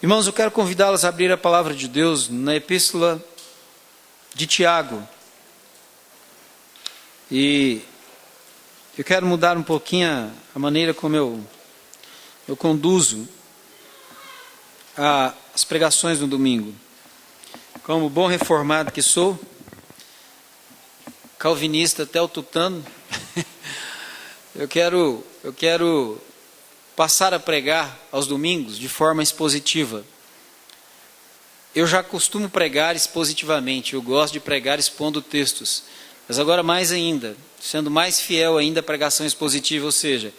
Irmãos, eu quero convidá-los a abrir a palavra de Deus na epístola de Tiago. E eu quero mudar um pouquinho a maneira como eu conduzo as pregações no domingo. Como bom reformado que sou, calvinista até o tutano, eu quero passar a pregar aos domingos de forma expositiva. Eu já costumo pregar expositivamente, eu gosto de pregar expondo textos, mas agora mais ainda, sendo mais fiel ainda à pregação expositiva, ou seja,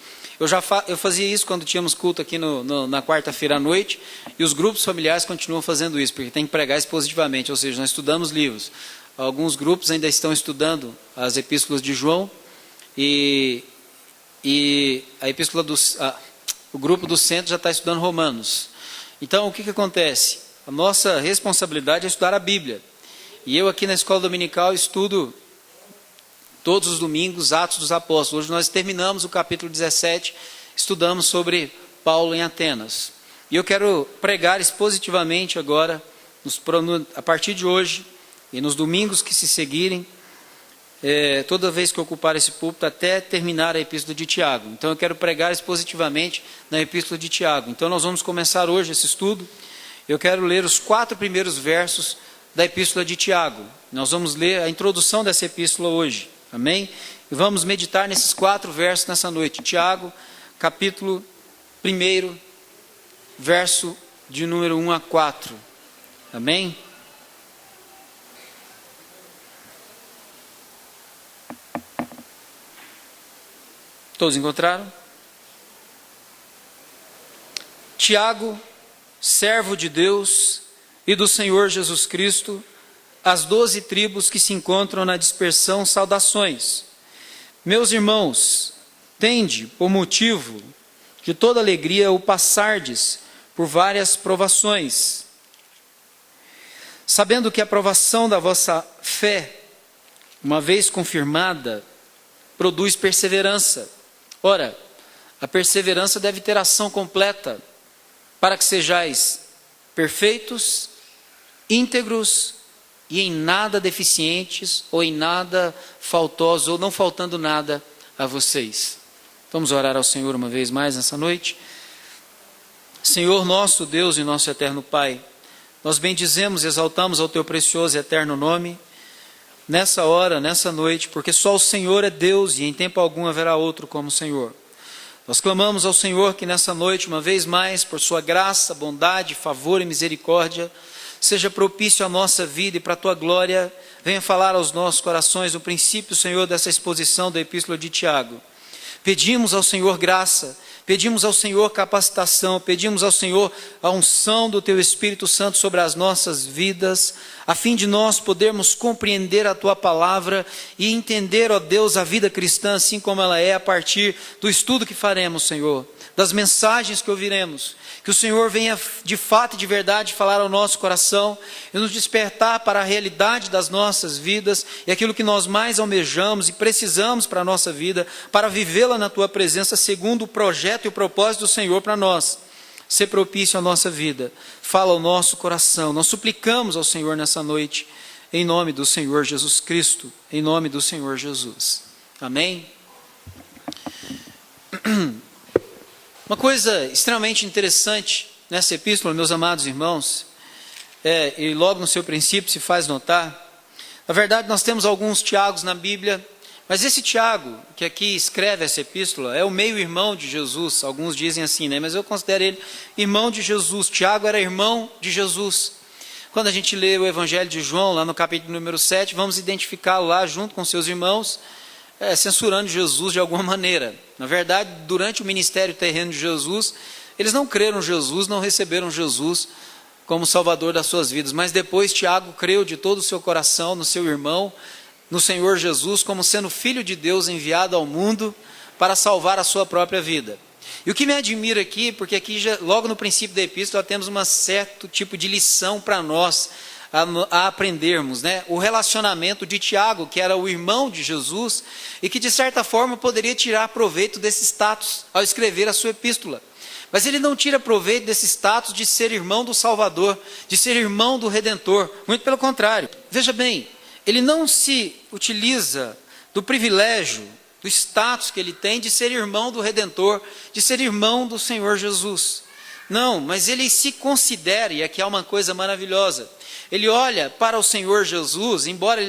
eu fazia isso quando tínhamos culto aqui na quarta-feira à noite, e os grupos familiares continuam fazendo isso, porque tem que pregar expositivamente, ou seja, nós estudamos livros. Alguns grupos ainda estão estudando as epístolas de João, e a epístola o grupo do centro já está estudando Romanos. Então, o que acontece? A nossa responsabilidade é estudar a Bíblia. E eu aqui na escola dominical estudo todos os domingos Atos dos Apóstolos. Hoje nós terminamos o capítulo 17, estudamos sobre Paulo em Atenas. E eu quero pregar expositivamente agora, a partir de hoje, e nos domingos que se seguirem, toda vez que eu ocupar esse púlpito, até terminar a epístola de Tiago. Então eu quero pregar expositivamente na epístola de Tiago. Então nós vamos começar hoje esse estudo. Eu quero ler os 4 primeiros versos da epístola de Tiago. Nós vamos ler a introdução dessa epístola hoje. Amém? E vamos meditar nesses 4 versos nessa noite. Tiago, capítulo 1, verso de número 1 a 4. Amém? Todos encontraram? Tiago, servo de Deus e do Senhor Jesus Cristo, as 12 tribos que se encontram na dispersão, saudações. Meus irmãos, tende por motivo de toda alegria o passardes por várias provações, sabendo que a provação da vossa fé, uma vez confirmada, produz perseverança. Ora, a perseverança deve ter ação completa, para que sejais perfeitos, íntegros e em nada deficientes, ou em nada faltosos, ou não faltando nada a vocês. Vamos orar ao Senhor uma vez mais nessa noite. Senhor nosso Deus e nosso eterno Pai, nós bendizemos e exaltamos ao Teu precioso e eterno nome, nessa hora, nessa noite, porque só o Senhor é Deus e em tempo algum haverá outro como o Senhor. Nós clamamos ao Senhor que nessa noite, uma vez mais, por sua graça, bondade, favor e misericórdia, seja propício à nossa vida e para a tua glória, venha falar aos nossos corações no princípio, Senhor, dessa exposição da epístola de Tiago. Pedimos ao Senhor graça, pedimos ao Senhor capacitação, pedimos ao Senhor a unção do Teu Espírito Santo sobre as nossas vidas, a fim de nós podermos compreender a Tua palavra e entender, ó Deus, a vida cristã assim como ela é a partir do estudo que faremos, Senhor, das mensagens que ouviremos. Que o Senhor venha de fato e de verdade falar ao nosso coração e nos despertar para a realidade das nossas vidas e aquilo que nós mais almejamos e precisamos para a nossa vida, para vivê-la na Tua presença segundo o projeto e o propósito do Senhor para nós. Ser propício à nossa vida, fala ao nosso coração. Nós suplicamos ao Senhor nessa noite, em nome do Senhor Jesus Cristo, em nome do Senhor Jesus. Amém? Uma coisa extremamente interessante nessa epístola, meus amados irmãos, e logo no seu princípio se faz notar, na verdade nós temos alguns Tiagos na Bíblia, mas esse Tiago, que aqui escreve essa epístola, é o meio-irmão de Jesus. Alguns dizem assim, né? Mas eu considero ele irmão de Jesus. Tiago era irmão de Jesus. Quando a gente lê o Evangelho de João, lá no capítulo número 7, vamos identificá-lo lá junto com seus irmãos, censurando Jesus de alguma maneira. Na verdade, durante o ministério terreno de Jesus, eles não creram em Jesus, não receberam Jesus como Salvador das suas vidas. Mas depois Tiago creu de todo o seu coração no seu irmão, no Senhor Jesus, como sendo Filho de Deus enviado ao mundo para salvar a sua própria vida. E o que me admira aqui, porque aqui logo no princípio da epístola temos um certo tipo de lição para nós a aprendermos, né? O relacionamento de Tiago, que era o irmão de Jesus, e que de certa forma poderia tirar proveito desse status ao escrever a sua epístola. Mas ele não tira proveito desse status de ser irmão do Salvador, de ser irmão do Redentor. Muito pelo contrário. Veja bem, ele não se utiliza do privilégio, do status que ele tem de ser irmão do Redentor, de ser irmão do Senhor Jesus. Não, mas ele se considera, e aqui há uma coisa maravilhosa, ele olha para o Senhor Jesus, embora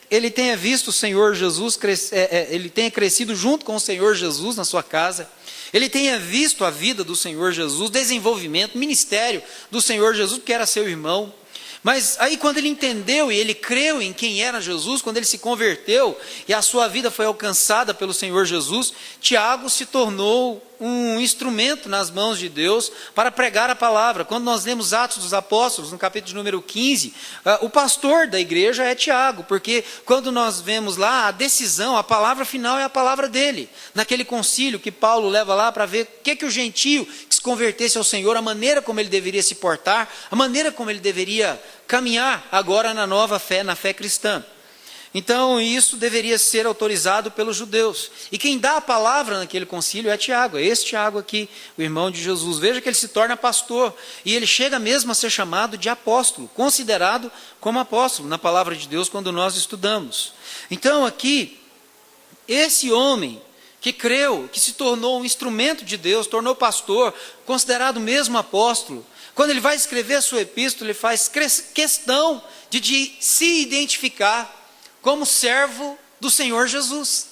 ele tenha visto o Senhor Jesus, ele tenha crescido junto com o Senhor Jesus na sua casa, ele tenha visto a vida do Senhor Jesus, desenvolvimento, ministério do Senhor Jesus, que era seu irmão. Mas aí quando ele entendeu e ele creu em quem era Jesus, quando ele se converteu e a sua vida foi alcançada pelo Senhor Jesus, Tiago se tornou um instrumento nas mãos de Deus para pregar a palavra. Quando nós lemos Atos dos Apóstolos, no capítulo de número 15, o pastor da igreja é Tiago, porque quando nós vemos lá a decisão, a palavra final é a palavra dele. Naquele concílio que Paulo leva lá para ver o que o gentio que se convertesse ao Senhor, a maneira como ele deveria se portar, a maneira como ele deveria caminhar agora na nova fé, na fé cristã. Então isso deveria ser autorizado pelos judeus. E quem dá a palavra naquele concílio é Tiago, é esse Tiago aqui, o irmão de Jesus. Veja que ele se torna pastor e ele chega mesmo a ser chamado de apóstolo, considerado como apóstolo na palavra de Deus quando nós estudamos. Então aqui, esse homem que creu, que se tornou um instrumento de Deus, tornou pastor, considerado mesmo apóstolo, quando ele vai escrever a sua epístola, ele faz questão de se identificar como servo do Senhor Jesus.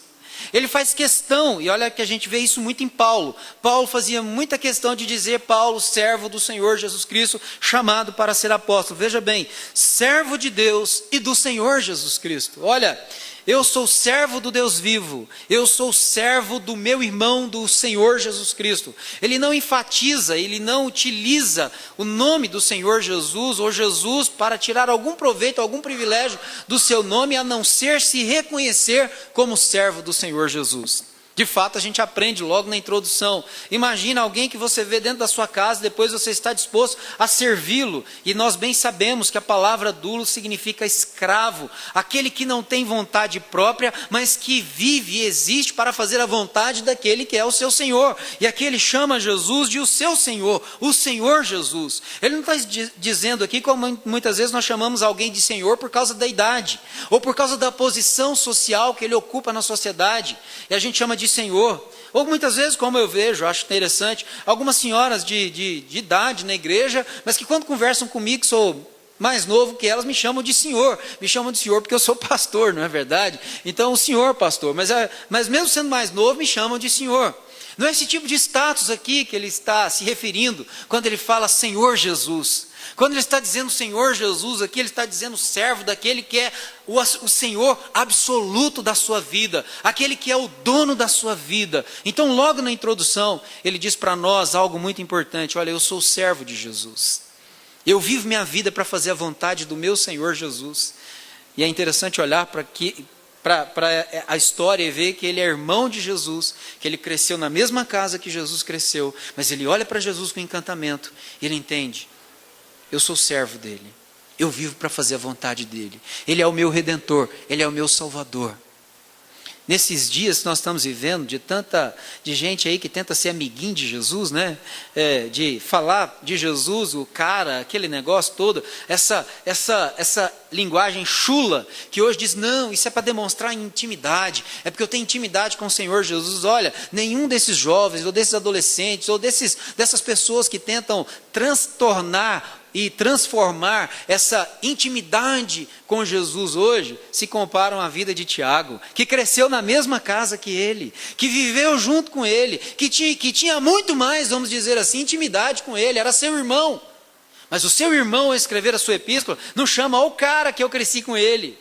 Ele faz questão, e olha que a gente vê isso muito em Paulo. Paulo fazia muita questão de dizer Paulo, servo do Senhor Jesus Cristo, chamado para ser apóstolo. Veja bem, servo de Deus e do Senhor Jesus Cristo. Olha, eu sou servo do Deus vivo, eu sou servo do meu irmão, do Senhor Jesus Cristo. Ele não enfatiza, ele não utiliza o nome do Senhor Jesus ou Jesus para tirar algum proveito, algum privilégio do seu nome, a não ser se reconhecer como servo do Senhor Jesus. De fato, a gente aprende logo na introdução. Imagina alguém que você vê dentro da sua casa, depois você está disposto a servi-lo. E nós bem sabemos que a palavra dulo significa escravo. Aquele que não tem vontade própria, mas que vive e existe para fazer a vontade daquele que é o seu Senhor. E aqui ele chama Jesus de o seu Senhor, o Senhor Jesus. Ele não está dizendo aqui como muitas vezes nós chamamos alguém de Senhor por causa da idade, ou por causa da posição social que ele ocupa na sociedade. E a gente chama de Senhor, ou muitas vezes, como eu vejo, acho interessante, algumas senhoras de idade na igreja, mas que quando conversam comigo, que sou mais novo que elas, me chamam de senhor porque eu sou pastor, não é verdade? Então, o senhor pastor, mas mesmo sendo mais novo, me chamam de senhor. Não é esse tipo de status aqui que ele está se referindo, quando ele fala Senhor Jesus. Quando ele está dizendo Senhor Jesus aqui, ele está dizendo servo daquele que é o Senhor absoluto da sua vida, aquele que é o dono da sua vida. Então logo na introdução, ele diz para nós algo muito importante: olha, eu sou servo de Jesus, eu vivo minha vida para fazer a vontade do meu Senhor Jesus. E é interessante olhar para a história e ver que ele é irmão de Jesus, que ele cresceu na mesma casa que Jesus cresceu, mas ele olha para Jesus com encantamento e ele entende: eu sou servo dele, eu vivo para fazer a vontade dele, ele é o meu Redentor, ele é o meu Salvador. Nesses dias que nós estamos vivendo, de gente aí que tenta ser amiguinho de Jesus, né? De falar de Jesus, o cara, aquele negócio todo, essa linguagem chula, que hoje diz, não, isso é para demonstrar intimidade, é porque eu tenho intimidade com o Senhor Jesus. Olha, nenhum desses jovens, ou desses adolescentes, ou dessas pessoas que tentam transtornar e transformar essa intimidade com Jesus hoje, se comparam à vida de Tiago, que cresceu na mesma casa que ele, que viveu junto com ele, que tinha muito mais, vamos dizer assim, intimidade com ele, era seu irmão. Mas o seu irmão, ao escrever a sua epístola, não chama o cara que eu cresci com ele,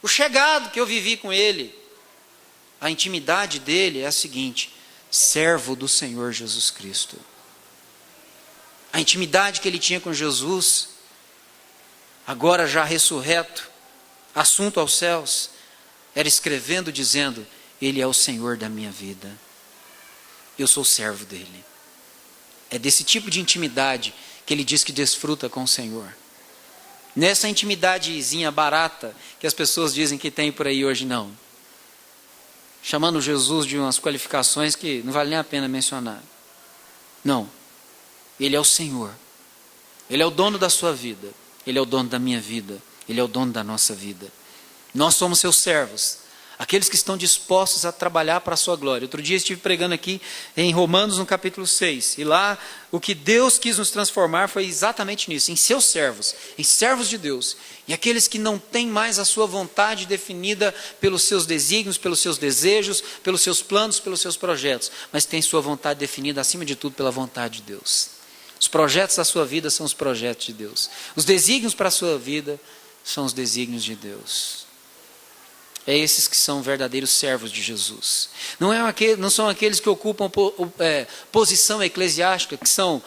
o chegado que eu vivi com ele. A intimidade dele é a seguinte: servo do Senhor Jesus Cristo. A intimidade que ele tinha com Jesus, agora já ressurreto, assunto aos céus, era escrevendo, dizendo: ele é o Senhor da minha vida, eu sou servo dele. É desse tipo de intimidade que ele diz que desfruta com o Senhor. Nessa intimidadezinha barata que as pessoas dizem que tem por aí hoje, não. Chamando Jesus de umas qualificações que não vale nem a pena mencionar. Não. Ele é o Senhor. Ele é o dono da sua vida. Ele é o dono da minha vida. Ele é o dono da nossa vida. Nós somos seus servos. Aqueles que estão dispostos a trabalhar para a sua glória. Outro dia estive pregando aqui em Romanos, no capítulo 6. E lá, o que Deus quis nos transformar foi exatamente nisso. Em seus servos. Em servos de Deus. E aqueles que não têm mais a sua vontade definida pelos seus desígnios, pelos seus desejos, pelos seus planos, pelos seus projetos. Mas têm sua vontade definida, acima de tudo, pela vontade de Deus. Os projetos da sua vida são os projetos de Deus. Os desígnios para a sua vida são os desígnios de Deus. É esses que são verdadeiros servos de Jesus. Não são aqueles que ocupam posição eclesiástica, que são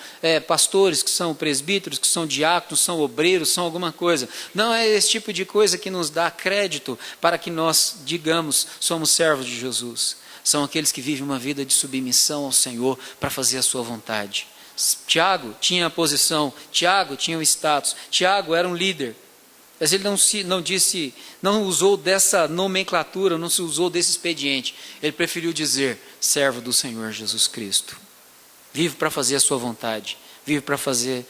pastores, que são presbíteros, que são diáconos, são obreiros, são alguma coisa. Não é esse tipo de coisa que nos dá crédito para que nós digamos somos servos de Jesus. São aqueles que vivem uma vida de submissão ao Senhor para fazer a sua vontade. Tiago tinha a posição, Tiago tinha o status, Tiago era um líder. Mas ele não usou dessa nomenclatura, não se usou desse expediente. Ele preferiu dizer, servo do Senhor Jesus Cristo. Vivo para fazer a sua vontade. Vivo para fazer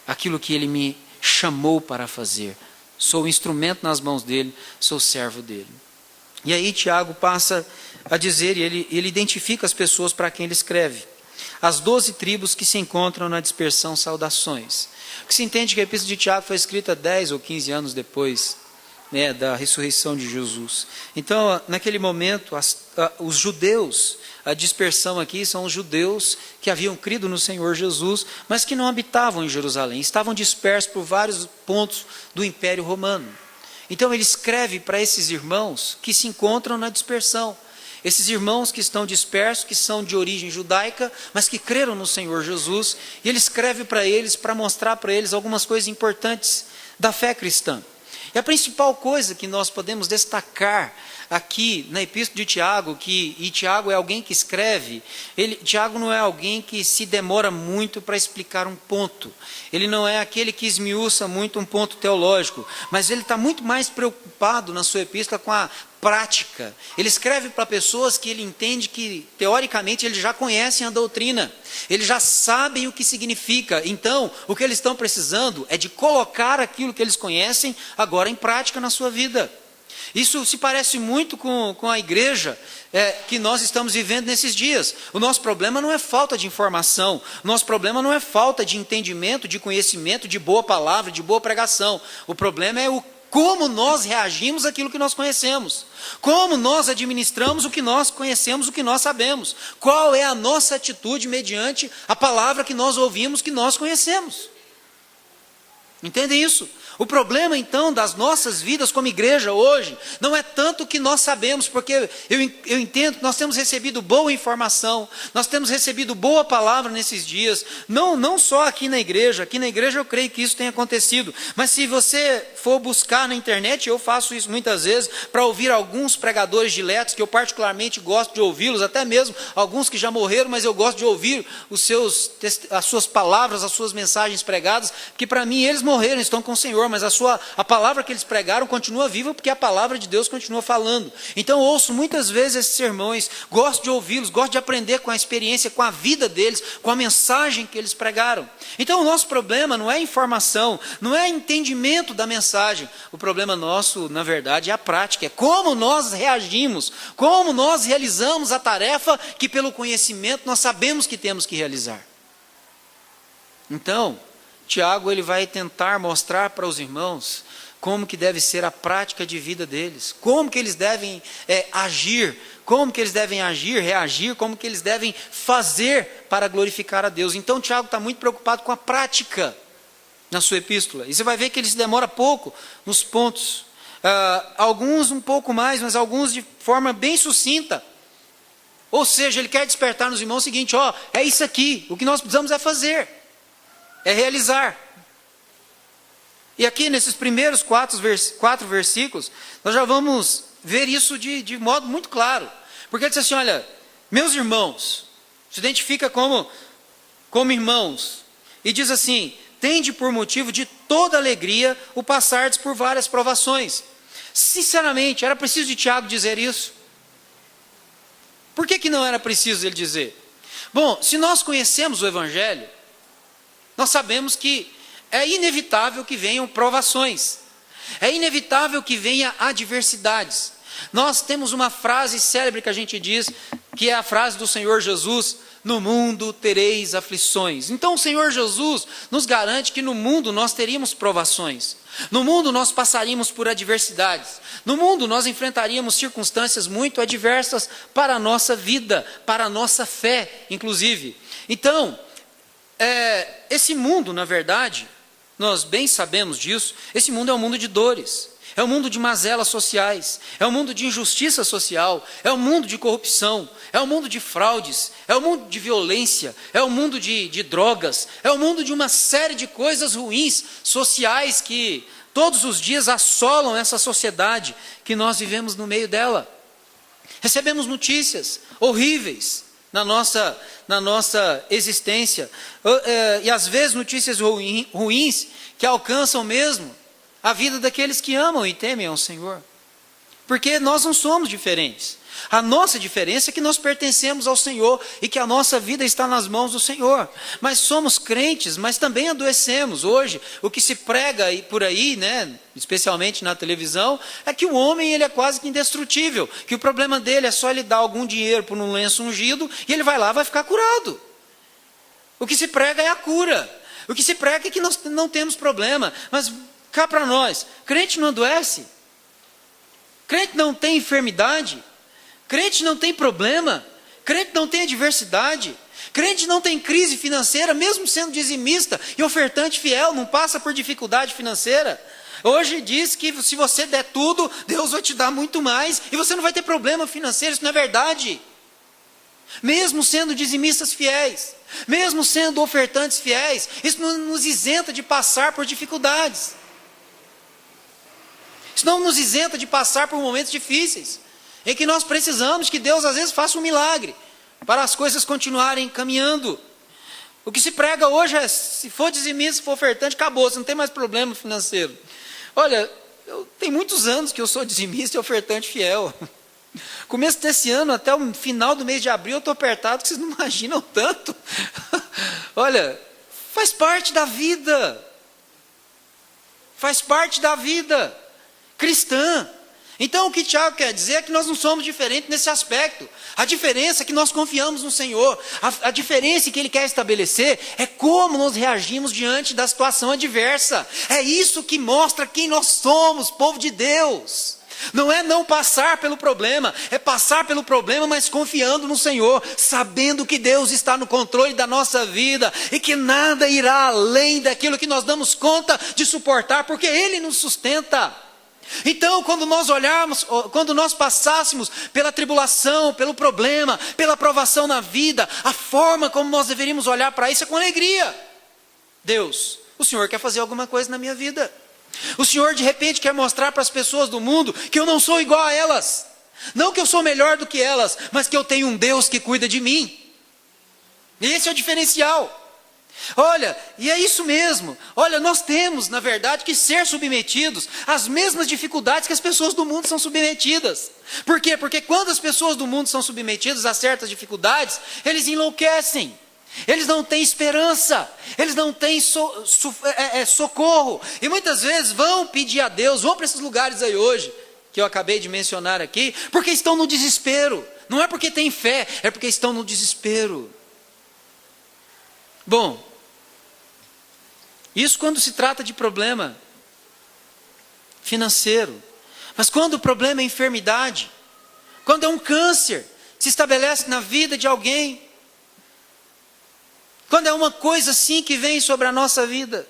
aquilo que Ele me chamou para fazer. Sou instrumento nas mãos dEle, sou servo dEle. E aí Tiago passa a dizer, e ele identifica as pessoas para quem ele escreve. As 12 tribos que se encontram na dispersão, saudações. O que se entende que a epístola de Tiago foi escrita 10 ou 15 anos depois, né, da ressurreição de Jesus. Então, naquele momento, os judeus, a dispersão aqui são os judeus que haviam crido no Senhor Jesus, mas que não habitavam em Jerusalém, estavam dispersos por vários pontos do Império Romano. Então ele escreve para esses irmãos que se encontram na dispersão. Esses irmãos que estão dispersos, que são de origem judaica, mas que creram no Senhor Jesus, e ele escreve para eles, para mostrar para eles algumas coisas importantes da fé cristã. E a principal coisa que nós podemos destacar aqui na epístola de Tiago, e Tiago é alguém que escreve, Tiago não é alguém que se demora muito para explicar um ponto. Ele não é aquele que esmiuça muito um ponto teológico, mas ele está muito mais preocupado na sua epístola com a prática. Ele escreve para pessoas que ele entende que, teoricamente, eles já conhecem a doutrina. Eles já sabem o que significa. Então, o que eles estão precisando é de colocar aquilo que eles conhecem agora em prática na sua vida. Isso se parece muito com a igreja que nós estamos vivendo nesses dias. O nosso problema não é falta de informação. O nosso problema não é falta de entendimento, de conhecimento, de boa palavra, de boa pregação. O problema é como nós reagimos àquilo que nós conhecemos. Como nós administramos o que nós conhecemos, o que nós sabemos. Qual é a nossa atitude mediante a palavra que nós ouvimos, que nós conhecemos. Entendem isso? O problema, então, das nossas vidas como igreja hoje, não é tanto o que nós sabemos, porque eu entendo que nós temos recebido boa informação, nós temos recebido boa palavra nesses dias, não só aqui na igreja eu creio que isso tem acontecido, mas se você for buscar na internet, eu faço isso muitas vezes, para ouvir alguns pregadores diletos, que eu particularmente gosto de ouvi-los, até mesmo alguns que já morreram, mas eu gosto de ouvir as suas palavras, as suas mensagens pregadas, que para mim eles morreram, estão com o Senhor, mas a palavra que eles pregaram continua viva, porque a palavra de Deus continua falando. Então eu ouço muitas vezes esses sermões, gosto de ouvi-los, gosto de aprender com a experiência, com a vida deles, com a mensagem que eles pregaram. Então o nosso problema não é informação, não é entendimento da mensagem. O problema nosso, na verdade, é a prática, é como nós reagimos, como nós realizamos a tarefa que pelo conhecimento nós sabemos que temos que realizar. Então, Tiago ele vai tentar mostrar para os irmãos como que deve ser a prática de vida deles, como que eles devem agir, como que eles devem agir, reagir, como que eles devem fazer para glorificar a Deus. Então Tiago está muito preocupado com a prática na sua epístola, e você vai ver que ele se demora pouco nos pontos, alguns um pouco mais, mas alguns de forma bem sucinta. Ou seja, ele quer despertar nos irmãos o seguinte, é isso aqui, o que nós precisamos é fazer. É realizar. E aqui nesses primeiros 4 versículos, nós já vamos ver isso de modo muito claro. Porque ele diz assim, olha, meus irmãos, se identifica como irmãos, e diz assim, tende por motivo de toda alegria o passardes por várias provações. Sinceramente, era preciso de Tiago dizer isso? Por que não era preciso ele dizer? Bom, se nós conhecemos o Evangelho, nós sabemos que é inevitável que venham provações, é inevitável que venha adversidades. Nós temos uma frase célebre que a gente diz, que é a frase do Senhor Jesus: no mundo tereis aflições. Então o Senhor Jesus nos garante que no mundo nós teríamos provações. No mundo nós passaríamos por adversidades. No mundo nós enfrentaríamos circunstâncias muito adversas para a nossa vida, para a nossa fé, inclusive. Então, esse mundo, na verdade, nós bem sabemos disso, esse mundo é um mundo de dores. É um mundo de mazelas sociais, é um mundo de injustiça social, é um mundo de corrupção, é um mundo de fraudes, é um mundo de violência, é um mundo de drogas, é um mundo de uma série de coisas ruins sociais que todos os dias assolam essa sociedade que nós vivemos no meio dela. Recebemos notícias horríveis na nossa existência, e às vezes notícias ruins que alcançam mesmo a vida daqueles que amam e temem ao Senhor. Porque nós não somos diferentes. A nossa diferença é que nós pertencemos ao Senhor e que a nossa vida está nas mãos do Senhor. Mas somos crentes, mas também adoecemos. Hoje, o que se prega por aí, né, especialmente na televisão, é que o homem ele é quase que indestrutível. Que o problema dele é só ele dar algum dinheiro por um lenço ungido e ele vai lá e vai ficar curado. O que se prega é a cura. O que se prega é que nós não temos problema. Mas cá para nós, crente não adoece, crente não tem enfermidade, crente não tem problema, crente não tem adversidade, crente não tem crise financeira, mesmo sendo dizimista e ofertante fiel, não passa por dificuldade financeira. Hoje diz que se você der tudo, Deus vai te dar muito mais e você não vai ter problema financeiro. Isso não é verdade. Mesmo sendo dizimistas fiéis, mesmo sendo ofertantes fiéis, isso não nos isenta de passar por dificuldades. Isso não nos isenta de passar por momentos difíceis, em que nós precisamos que Deus às vezes faça um milagre, para as coisas continuarem caminhando. O que se prega hoje é, se for dizimista, se for ofertante, acabou, você não tem mais problema financeiro. Olha, tem muitos anos que eu sou dizimista e ofertante fiel. Começo desse ano, até o final do mês de abril, eu estou apertado, que vocês não imaginam tanto. Olha, faz parte da vida. Faz parte da vida cristã. Então o que Tiago quer dizer é que nós não somos diferentes nesse aspecto. A diferença é que nós confiamos no Senhor. A diferença que Ele quer estabelecer é como nós reagimos diante da situação adversa. É isso que mostra quem nós somos, povo de Deus. Não é não passar pelo problema, é passar pelo problema, mas confiando no Senhor, sabendo que Deus está no controle da nossa vida e que nada irá além daquilo que nós damos conta de suportar, porque Ele nos sustenta. Então, quando nós olharmos, quando nós passássemos pela tribulação, pelo problema, pela provação na vida, a forma como nós deveríamos olhar para isso é com alegria. Deus, o Senhor quer fazer alguma coisa na minha vida. O Senhor de repente quer mostrar para as pessoas do mundo que eu não sou igual a elas. Não que eu sou melhor do que elas, mas que eu tenho um Deus que cuida de mim. E esse é o diferencial. Olha, e é isso mesmo. Olha, nós temos, na verdade, que ser submetidos às mesmas dificuldades que as pessoas do mundo são submetidas. Por quê? Porque quando as pessoas do mundo são submetidas a certas dificuldades, eles enlouquecem. Eles não têm esperança, eles não têm socorro. E muitas vezes vão pedir a Deus, vão para esses lugares aí hoje, que eu acabei de mencionar aqui, porque estão no desespero. Não é porque têm fé, é porque estão no desespero. Bom, isso quando se trata de problema financeiro. Mas quando o problema é enfermidade, quando é um câncer que se estabelece na vida de alguém, quando é uma coisa assim que vem sobre a nossa vida,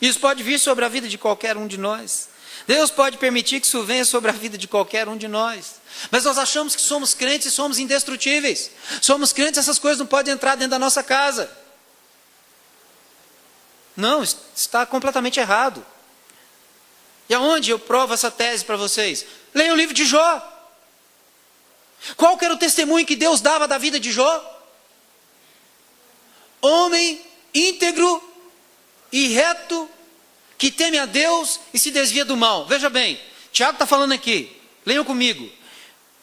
isso pode vir sobre a vida de qualquer um de nós. Deus pode permitir que isso venha sobre a vida de qualquer um de nós. Mas nós achamos que somos crentes e somos indestrutíveis. Somos crentes, essas coisas não podem entrar dentro da nossa casa. Não, está completamente errado. E aonde eu provo essa tese para vocês? Leiam o livro de Jó. Qual que era o testemunho que Deus dava da vida de Jó? Homem íntegro e reto, que teme a Deus e se desvia do mal. Veja bem, Tiago está falando aqui, leiam comigo.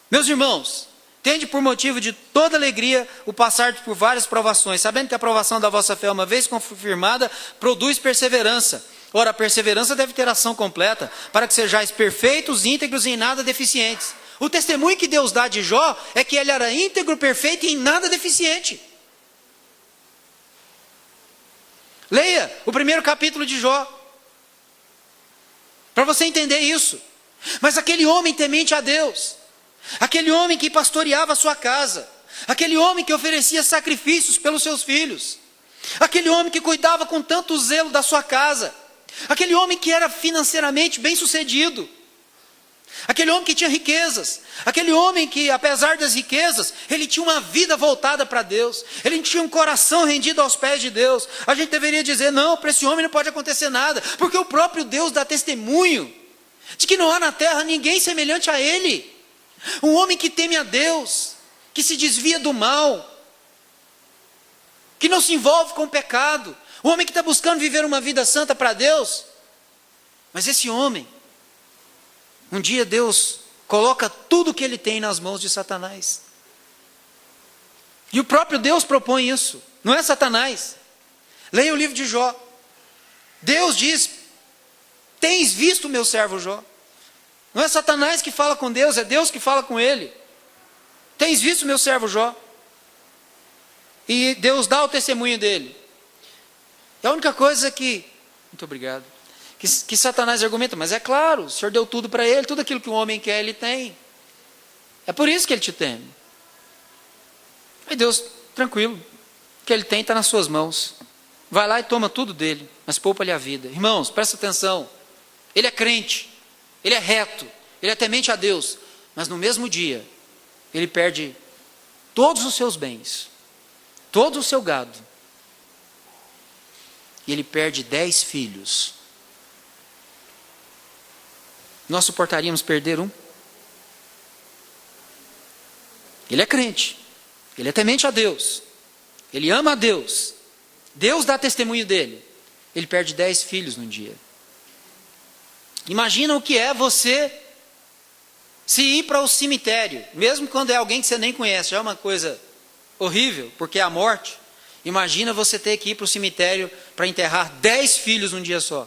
Meus irmãos, Tende por motivo de toda alegria o passar por várias provações, sabendo que a provação da vossa fé, uma vez confirmada, produz perseverança. Ora, a perseverança deve ter ação completa, para que sejais perfeitos, íntegros e em nada deficientes. O testemunho que Deus dá de Jó é que ele era íntegro, perfeito e em nada deficiente. Leia o primeiro capítulo de Jó, para você entender isso. Mas aquele homem temente a Deus, aquele homem que pastoreava a sua casa, aquele homem que oferecia sacrifícios pelos seus filhos, aquele homem que cuidava com tanto zelo da sua casa, aquele homem que era financeiramente bem sucedido, aquele homem que tinha riquezas, aquele homem que, apesar das riquezas, ele tinha uma vida voltada para Deus, ele tinha um coração rendido aos pés de Deus. A gente deveria dizer, não, para esse homem não pode acontecer nada, porque o próprio Deus dá testemunho de que não há na terra ninguém semelhante a ele. Um homem que teme a Deus, que se desvia do mal, que não se envolve com o pecado, um homem que está buscando viver uma vida santa para Deus. Mas esse homem, um dia Deus coloca tudo o que ele tem nas mãos de Satanás. E o próprio Deus propõe isso, não é Satanás. Leia o livro de Jó. Deus diz, tens visto o meu servo Jó? Não é Satanás que fala com Deus, é Deus que fala com ele. Tens visto o meu servo Jó? E Deus dá o testemunho dele. E a única coisa que, muito obrigado, que Satanás argumenta, mas é claro, o Senhor deu tudo para ele, tudo aquilo que o homem quer, ele tem. É por isso que ele te teme. Aí Deus, tranquilo, o que ele tem está nas suas mãos. Vai lá e toma tudo dele, mas poupa-lhe a vida. Irmãos, presta atenção, ele é crente, ele é reto, ele é temente a Deus, mas no mesmo dia, ele perde todos os seus bens, todo o seu gado, e ele perde 10 filhos. Nós suportaríamos perder um? Ele é crente, ele é temente a Deus, ele ama a Deus, Deus dá testemunho dele, ele perde 10 filhos num dia. Imagina o que é você se ir para o cemitério, mesmo quando é alguém que você nem conhece, já é uma coisa horrível, porque é a morte. Imagina você ter que ir para o cemitério para enterrar 10 filhos num dia só.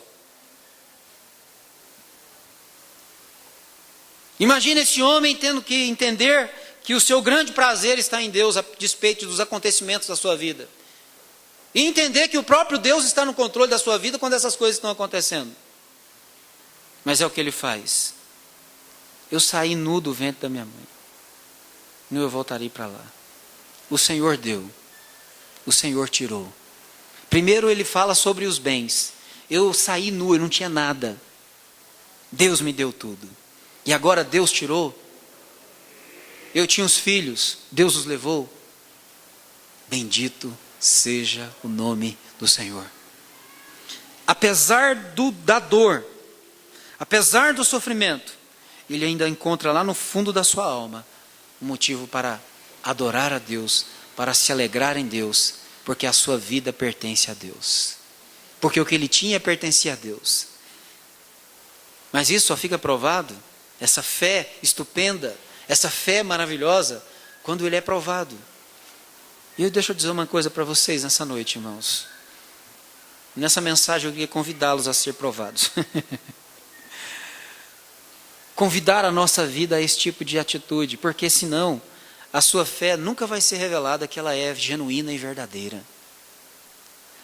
Imagina esse homem tendo que entender que o seu grande prazer está em Deus, a despeito dos acontecimentos da sua vida. E entender que o próprio Deus está no controle da sua vida quando essas coisas estão acontecendo. Mas é o que ele faz. Eu saí nu do ventre da minha mãe. Nu eu voltarei para lá. O Senhor deu. O Senhor tirou. Primeiro ele fala sobre os bens. Eu saí nu, eu não tinha nada. Deus me deu tudo. E agora Deus tirou. Eu tinha os filhos, Deus os levou. Bendito seja o nome do Senhor. Apesar da dor, apesar do sofrimento, ele ainda encontra lá no fundo da sua alma um motivo para adorar a Deus, para se alegrar em Deus, porque a sua vida pertence a Deus. Porque o que ele tinha pertencia a Deus. Mas isso só fica provado, essa fé estupenda, essa fé maravilhosa, quando ele é provado. E deixa eu dizer uma coisa para vocês nessa noite, irmãos. Nessa mensagem eu queria convidá-los a ser provados. Convidar a nossa vida a esse tipo de atitude, porque senão a sua fé nunca vai ser revelada que ela é genuína e verdadeira.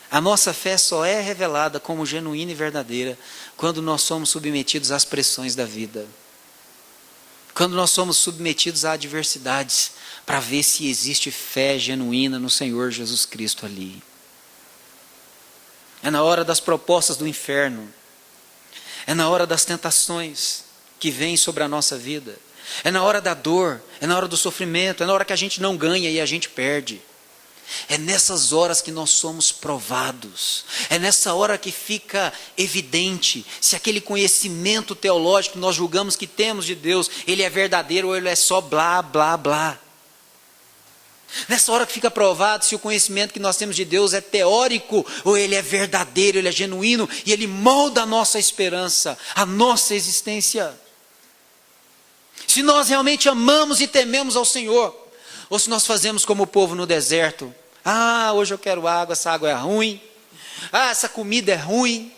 A nossa fé só é revelada como genuína e verdadeira quando nós somos submetidos às pressões da vida. Quando nós somos submetidos a adversidades, para ver se existe fé genuína no Senhor Jesus Cristo ali. É na hora das propostas do inferno, é na hora das tentações que vêm sobre a nossa vida, é na hora da dor, é na hora do sofrimento, é na hora que a gente não ganha e a gente perde. É nessas horas que nós somos provados. É nessa hora que fica evidente se aquele conhecimento teológico que nós julgamos que temos de Deus, ele é verdadeiro ou ele é só blá, blá, blá. Nessa hora que fica provado se o conhecimento que nós temos de Deus é teórico ou ele é verdadeiro, ele é genuíno e ele molda a nossa esperança, a nossa existência. Se nós realmente amamos e tememos ao Senhor, Ou se nós fazemos como o povo no deserto. Ah, hoje eu quero água, essa água é ruim. Ah, essa comida é ruim.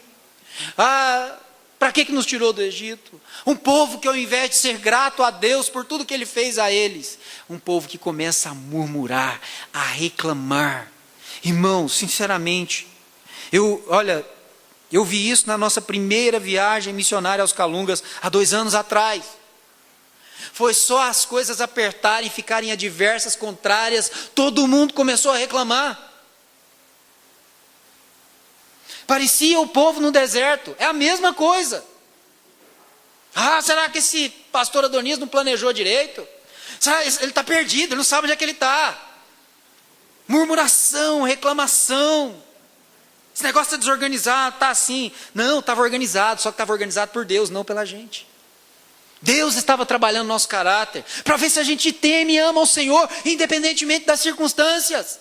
Ah, para que nos tirou do Egito? Um povo que ao invés de ser grato a Deus por tudo que Ele fez a eles, um povo que começa a murmurar, a reclamar. Irmãos, sinceramente, eu vi isso na nossa primeira viagem missionária aos Calungas, há 2 anos atrás. Foi só as coisas apertarem, ficarem adversas, contrárias, todo mundo começou a reclamar. Parecia o povo no deserto, é a mesma coisa. Ah, será que esse pastor Adonias não planejou direito? Será que ele está perdido, ele não sabe onde é que ele está? Murmuração, reclamação. Esse negócio está desorganizado, está assim. Não, estava organizado, só que estava organizado por Deus, não pela gente. Deus estava trabalhando no nosso caráter, para ver se a gente teme e ama ao Senhor, independentemente das circunstâncias.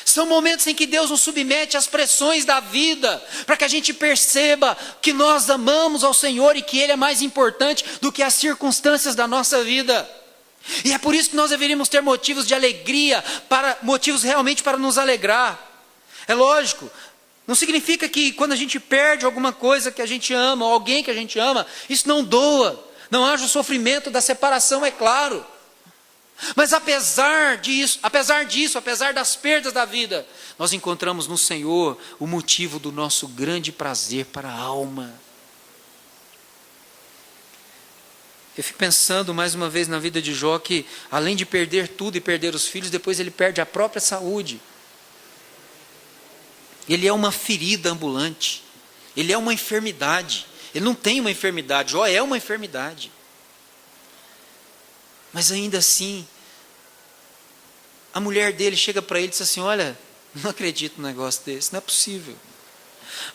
São momentos em que Deus nos submete às pressões da vida, para que a gente perceba que nós amamos ao Senhor e que Ele é mais importante do que as circunstâncias da nossa vida. E é por isso que nós deveríamos ter motivos de alegria, motivos realmente para nos alegrar. É lógico, não significa que quando a gente perde alguma coisa que a gente ama, ou alguém que a gente ama, isso não doa, não haja o sofrimento da separação, é claro. Mas apesar disso, apesar das perdas da vida, nós encontramos no Senhor o motivo do nosso grande prazer para a alma. Eu fico pensando mais uma vez na vida de Jó, que além de perder tudo e perder os filhos, depois ele perde a própria saúde. Ele é uma ferida ambulante, ele é uma enfermidade, ele não tem uma enfermidade, Jó é uma enfermidade. Mas ainda assim, a mulher dele chega para ele e diz assim: olha, não acredito num negócio desse, não é possível.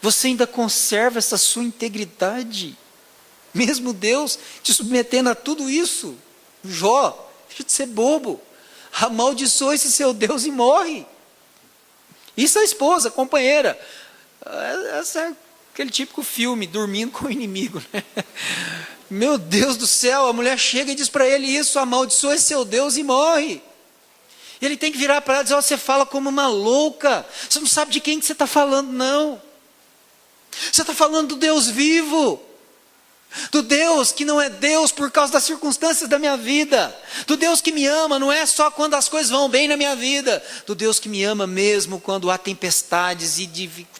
Você ainda conserva essa sua integridade, mesmo Deus te submetendo a tudo isso. Jó, deixa de ser bobo, amaldiçoa esse seu Deus e morre. Isso é a esposa, a companheira. Essa é aquele típico filme, dormindo com o inimigo, né? Meu Deus do céu, a mulher chega e diz para ele isso: amaldiçoa esse seu Deus e morre. E ele tem que virar para ela e dizer: você fala como uma louca, você não sabe de quem que você está falando, não. Você está falando do Deus vivo, do Deus que não é Deus por causa das circunstâncias da minha vida, do Deus que me ama, não é só quando as coisas vão bem na minha vida, do Deus que me ama mesmo quando há tempestades e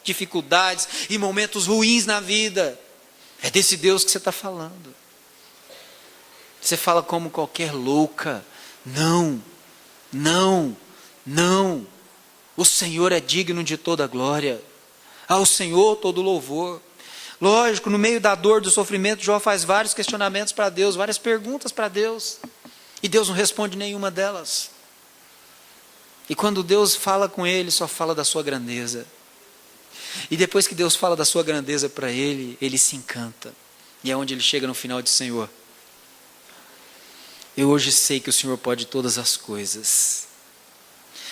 dificuldades e momentos ruins na vida. É desse Deus que você está falando. Você fala como qualquer louca. Não, não, não. O Senhor é digno de toda glória. Ao Senhor todo louvor. Lógico, no meio da dor, do sofrimento, Jó faz vários questionamentos para Deus, várias perguntas para Deus. E Deus não responde nenhuma delas. E quando Deus fala com ele, só fala da sua grandeza. E depois que Deus fala da sua grandeza para ele, ele se encanta. E é onde ele chega no final e diz: Senhor, eu hoje sei que o Senhor pode todas as coisas.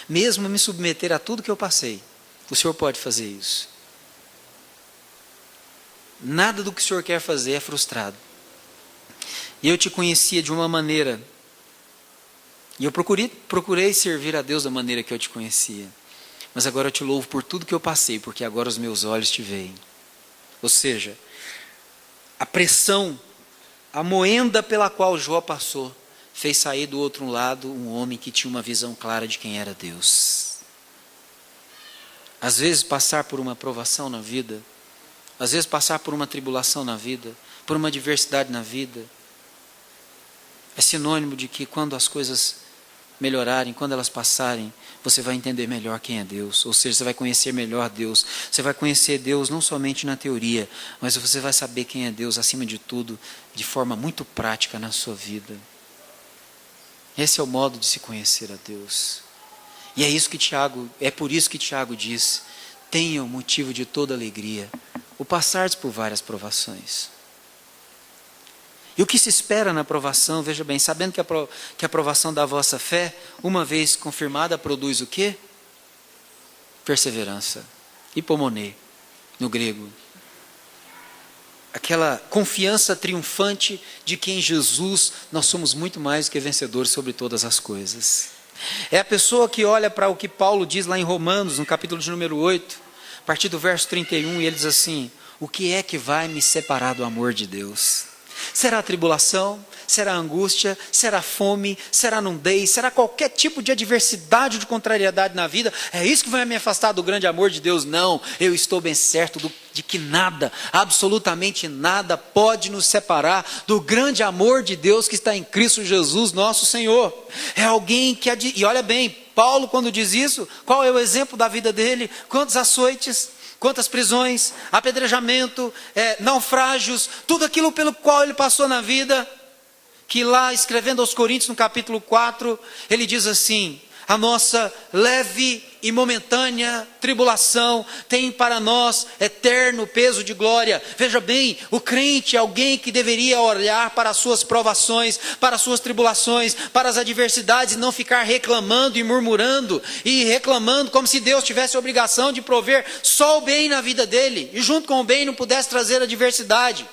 Mesmo me submeter a tudo que eu passei, o Senhor pode fazer isso. Nada do que o Senhor quer fazer é frustrado. E eu te conhecia de uma maneira, e eu procurei servir a Deus da maneira que eu te conhecia. Mas agora eu te louvo por tudo que eu passei, porque agora os meus olhos te veem. Ou seja, a pressão, a moenda pela qual Jó passou, fez sair do outro lado um homem que tinha uma visão clara de quem era Deus. Às vezes passar por uma provação na vida, às vezes passar por uma tribulação na vida, por uma adversidade na vida, é sinônimo de que quando as coisas melhorarem, quando elas passarem, você vai entender melhor quem é Deus. Ou seja, você vai conhecer melhor Deus. Você vai conhecer Deus não somente na teoria, mas você vai saber quem é Deus, acima de tudo, de forma muito prática na sua vida. Esse é o modo de se conhecer a Deus. E é por isso que Tiago diz: tenham motivo de toda alegria, o passar por várias provações. E o que se espera na provação, veja bem, sabendo que a provação da vossa fé, uma vez confirmada, produz o quê? Perseverança. Hipomoné, no grego. aquela confiança triunfante de que em Jesus nós somos muito mais do que vencedores sobre todas as coisas. É a pessoa que olha para o que Paulo diz lá em Romanos, no capítulo de número 8, a partir do verso 31, e ele diz assim: o que é que vai me separar do amor de Deus? Será a tribulação? Será a angústia? Será a fome? Será a nudez? Será qualquer tipo de adversidade, de contrariedade na vida? É isso que vai me afastar do grande amor de Deus? Não, eu estou bem certo de que nada, absolutamente nada, pode nos separar do grande amor de Deus que está em Cristo Jesus, nosso Senhor. É alguém que... E olha bem, Paulo quando diz isso, qual é o exemplo da vida dele? Quantos açoites, quantas prisões, apedrejamento, naufrágios, tudo aquilo pelo qual ele passou na vida, que lá escrevendo aos Coríntios no capítulo 4, ele diz assim: a nossa leve e momentânea tribulação tem para nós eterno peso de glória. Veja bem, o crente é alguém que deveria olhar para as suas provações, para as suas tribulações, para as adversidades e não ficar reclamando e murmurando e reclamando como se Deus tivesse a obrigação de prover só o bem na vida dele e junto com o bem não pudesse trazer adversidade.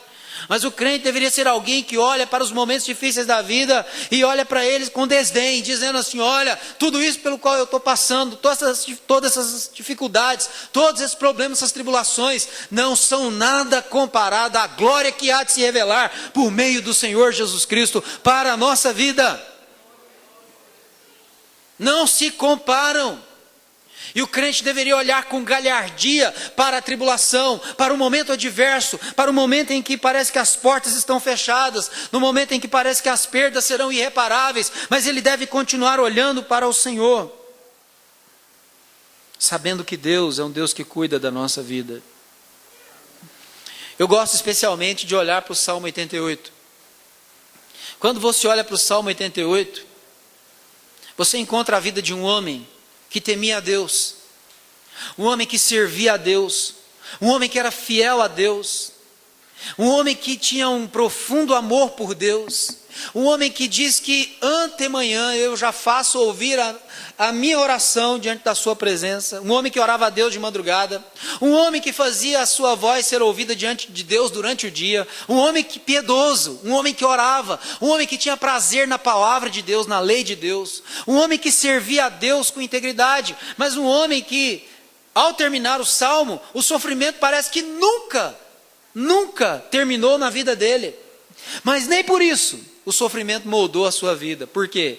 Mas o crente deveria ser alguém que olha para os momentos difíceis da vida e olha para eles com desdém, dizendo assim: olha, tudo isso pelo qual eu estou passando, todas essas dificuldades, todos esses problemas, essas tribulações, não são nada comparado à glória que há de se revelar por meio do Senhor Jesus Cristo para a nossa vida. Não se comparam. E o crente deveria olhar com galhardia para a tribulação, para o momento adverso, para o momento em que parece que as portas estão fechadas, no momento em que parece que as perdas serão irreparáveis, mas ele deve continuar olhando para o Senhor, sabendo que Deus é um Deus que cuida da nossa vida. Eu gosto especialmente de olhar para o Salmo 88. Quando você olha para o Salmo 88, você encontra a vida de um homem que temia a Deus, um homem que servia a Deus, um homem que era fiel a Deus, um homem que tinha um profundo amor por Deus, um homem que diz que antemanhã eu já faço ouvir a minha oração diante da sua presença, um homem que orava a Deus de madrugada, um homem que fazia a sua voz ser ouvida diante de Deus durante o dia, um homem que piedoso, um homem que orava, um homem que tinha prazer na palavra de Deus, na lei de Deus, um homem que servia a Deus com integridade, mas um homem que, ao terminar o salmo, o sofrimento parece que nunca terminou na vida dele, mas nem por isso o sofrimento moldou a sua vida. Por quê?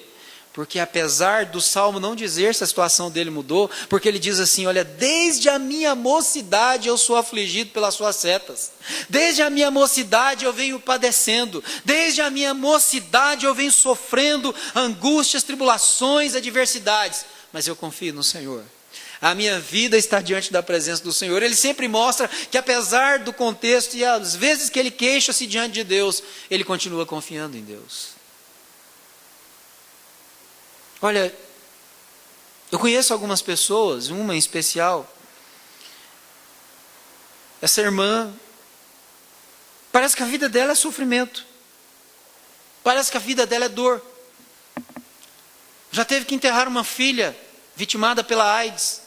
Porque apesar do salmo não dizer se a situação dele mudou, porque ele diz assim: olha, desde a minha mocidade eu sou afligido pelas suas setas, desde a minha mocidade eu venho padecendo, desde a minha mocidade eu venho sofrendo angústias, tribulações, adversidades, mas eu confio no Senhor. A minha vida está diante da presença do Senhor. Ele sempre mostra que apesar do contexto e às vezes que ele queixa-se diante de Deus, ele continua confiando em Deus. Olha, eu conheço algumas pessoas, uma em especial, essa irmã, parece que a vida dela é sofrimento, parece que a vida dela é dor. Já teve que enterrar uma filha vitimada pela AIDS.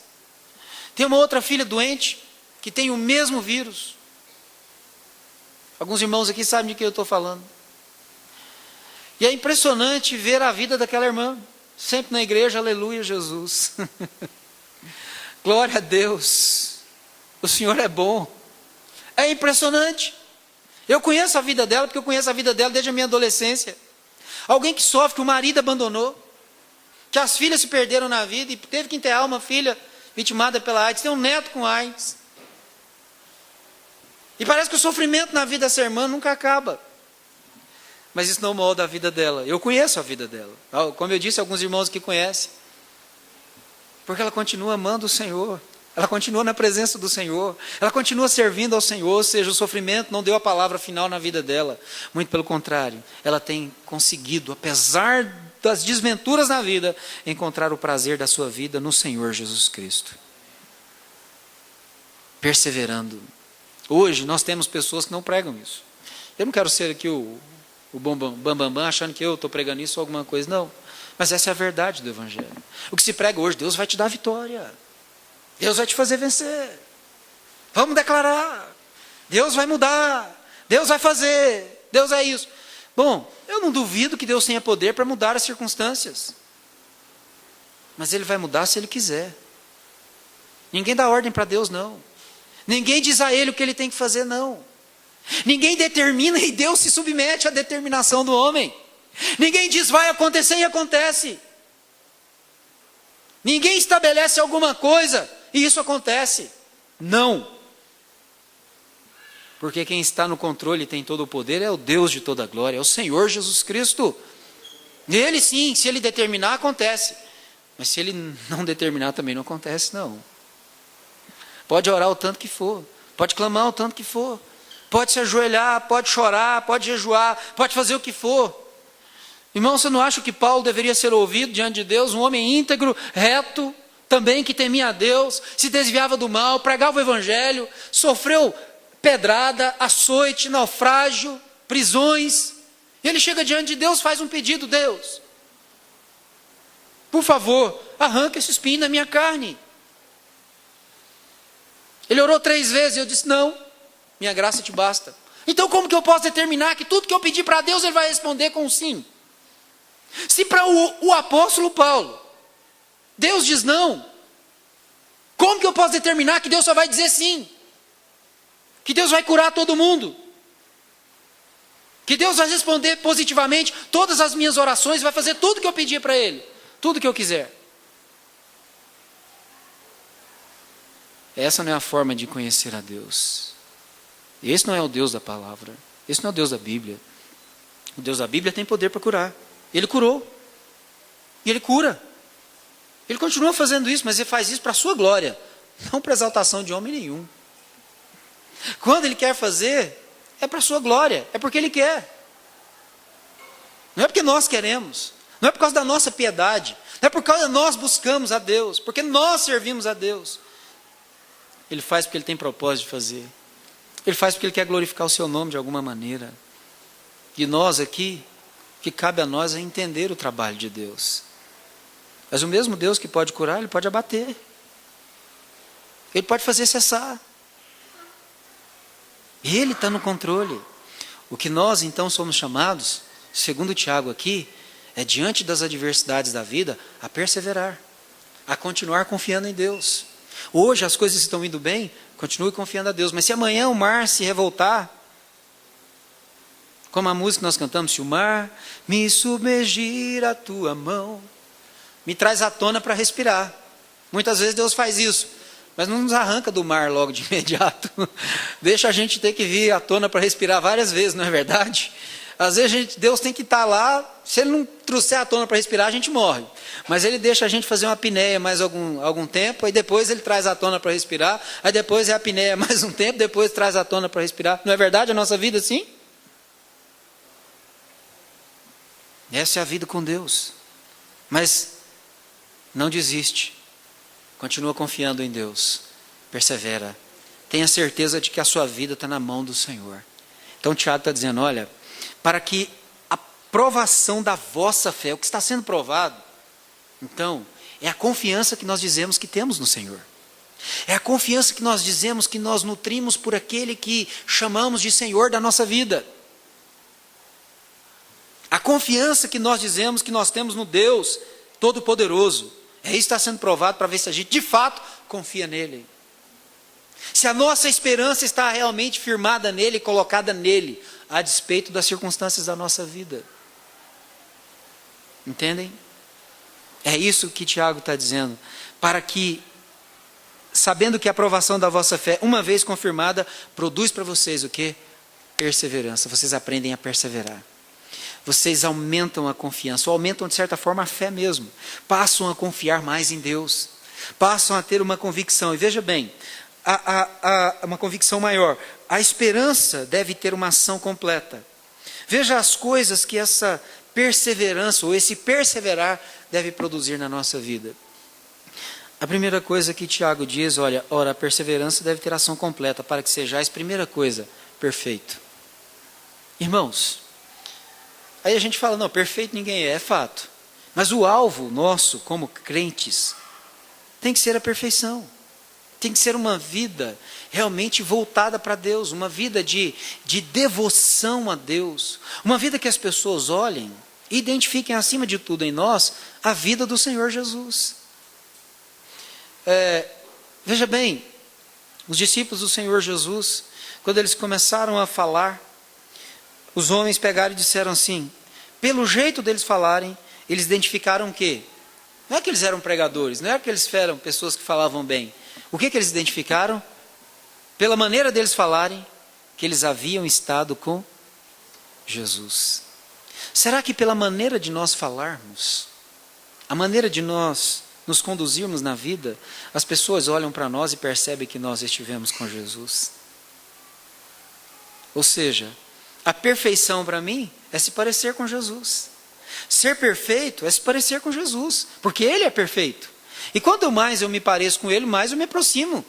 Tem uma outra filha doente, que tem o mesmo vírus. Alguns irmãos aqui sabem de que eu estou falando. E é impressionante ver a vida daquela irmã, sempre na igreja, aleluia, Jesus. Glória a Deus, o Senhor é bom. É impressionante. Eu conheço a vida dela, porque eu conheço a vida dela desde a minha adolescência. Alguém que sofre, que o marido abandonou, que as filhas se perderam na vida e teve que enterrar uma filha vitimada pela AIDS, tem um neto com AIDS. E parece que o sofrimento na vida dessa irmã nunca acaba. Mas isso não molda a vida dela. Eu conheço a vida dela. Como eu disse, alguns irmãos que conhecem. Porque ela continua amando o Senhor. Ela continua na presença do Senhor. Ela continua servindo ao Senhor. Ou seja, o sofrimento não deu a palavra final na vida dela. Muito pelo contrário. Ela tem conseguido, apesar das desventuras na vida, encontrar o prazer da sua vida no Senhor Jesus Cristo. Perseverando. Hoje nós temos pessoas que não pregam isso. Eu não quero ser aqui o bambambam, achando que eu estou pregando isso ou alguma coisa, não. Mas essa é a verdade do Evangelho. O que se prega hoje, Deus vai te dar vitória. Deus vai te fazer vencer. Vamos declarar. Deus vai mudar. Deus vai fazer, Deus é isso. Bom, eu não duvido que Deus tenha poder para mudar as circunstâncias. Mas Ele vai mudar se Ele quiser. Ninguém dá ordem para Deus, não. Ninguém diz a Ele o que Ele tem que fazer, não. Ninguém determina e Deus se submete à determinação do homem. Ninguém diz vai acontecer e acontece. Ninguém estabelece alguma coisa e isso acontece. Não. Porque quem está no controle e tem todo o poder é o Deus de toda a glória, é o Senhor Jesus Cristo. Ele sim, se Ele determinar, acontece. Mas se Ele não determinar, também não acontece, não. Pode orar o tanto que for, pode clamar o tanto que for, pode se ajoelhar, pode chorar, pode jejuar, pode fazer o que for. Irmão, você não acha que Paulo deveria ser ouvido diante de Deus? Um homem íntegro, reto, também que temia a Deus, se desviava do mal, pregava o evangelho, sofreu pedrada, açoite, naufrágio, prisões. Ele chega diante de Deus, faz um pedido: Deus, por favor, arranca esse espinho da minha carne. Ele orou 3 vezes e eu disse: não, minha graça te basta. Então como que eu posso determinar que tudo que eu pedir para Deus Ele vai responder com um sim? Se para o apóstolo Paulo Deus diz não, como que eu posso determinar que Deus só vai dizer sim? Que Deus vai curar todo mundo? Que Deus vai responder positivamente todas as minhas orações, vai fazer tudo que eu pedir para Ele, tudo que eu quiser? Essa não é a forma de conhecer a Deus. Esse não é o Deus da palavra. Esse não é o Deus da Bíblia. O Deus da Bíblia tem poder para curar. Ele curou. E Ele cura. Ele continua fazendo isso, mas Ele faz isso para a sua glória, não para a exaltação de homem nenhum. Quando Ele quer fazer, é para a sua glória, é porque Ele quer. Não é porque nós queremos, não é por causa da nossa piedade, não é por causa que nós buscamos a Deus, porque nós servimos a Deus. Ele faz porque Ele tem propósito de fazer. Ele faz porque Ele quer glorificar o seu nome de alguma maneira. E nós aqui, o que cabe a nós é entender o trabalho de Deus. Mas o mesmo Deus que pode curar, Ele pode abater. Ele pode fazer cessar. Ele está no controle. O que nós então somos chamados, segundo Tiago aqui, é diante das adversidades da vida, a perseverar, a continuar confiando em Deus. Hoje as coisas estão indo bem, continue confiando a Deus. Mas se amanhã o mar se revoltar, como a música que nós cantamos, se o mar me submergir a tua mão, me traz à tona para respirar. Muitas vezes Deus faz isso, mas não nos arranca do mar logo de imediato. Deixa a gente ter que vir à tona para respirar várias vezes, não é verdade? Às vezes Deus tem que estar lá, se Ele não trouxer à tona para respirar, a gente morre. Mas Ele deixa a gente fazer uma apneia mais algum tempo, aí depois Ele traz à tona para respirar, aí depois é a apneia mais um tempo, depois traz à tona para respirar. Não é verdade a nossa vida assim? Essa é a vida com Deus. Mas não desiste. Continua confiando em Deus. Persevera. Tenha certeza de que a sua vida está na mão do Senhor. Então Tiago está dizendo, olha, para que a provação da vossa fé, o que está sendo provado, então, é a confiança que nós dizemos que temos no Senhor. É a confiança que nós dizemos que nós nutrimos por aquele que chamamos de Senhor da nossa vida. A confiança que nós dizemos que nós temos no Deus Todo-Poderoso. É isso que está sendo provado para ver se a gente de fato confia nele. Se a nossa esperança está realmente firmada nele, colocada nele, a despeito das circunstâncias da nossa vida. Entendem? É isso que Tiago está dizendo. Para que, sabendo que a aprovação da vossa fé, uma vez confirmada, produz para vocês o quê? Perseverança. Vocês aprendem a perseverar. Vocês aumentam a confiança, ou aumentam de certa forma a fé mesmo. Passam a confiar mais em Deus. Passam a ter uma convicção. E veja bem, uma convicção maior. A esperança deve ter uma ação completa. Veja as coisas que essa perseverança, ou esse perseverar, deve produzir na nossa vida. A primeira coisa que Tiago diz, olha, ora, a perseverança deve ter ação completa, para que sejais, primeira coisa, perfeito. Irmãos, aí a gente fala, não, perfeito ninguém é fato. Mas o alvo nosso, como crentes, tem que ser a perfeição. Tem que ser uma vida realmente voltada para Deus, uma vida de devoção a Deus, uma vida que as pessoas olhem e identifiquem acima de tudo em nós a vida do Senhor Jesus. Veja bem, os discípulos do Senhor Jesus, quando eles começaram a falar, os homens pegaram e disseram assim, pelo jeito deles falarem, eles identificaram o quê? Não é que eles eram pregadores, não é que eles eram pessoas que falavam bem. O que eles identificaram? Pela maneira deles falarem, que eles haviam estado com Jesus. Será que pela maneira de nós falarmos, a maneira de nós nos conduzirmos na vida, as pessoas olham para nós e percebem que nós estivemos com Jesus? Ou seja, a perfeição para mim é se parecer com Jesus. Ser perfeito é se parecer com Jesus, porque Ele é perfeito. E quanto mais eu me pareço com Ele, mais eu me aproximo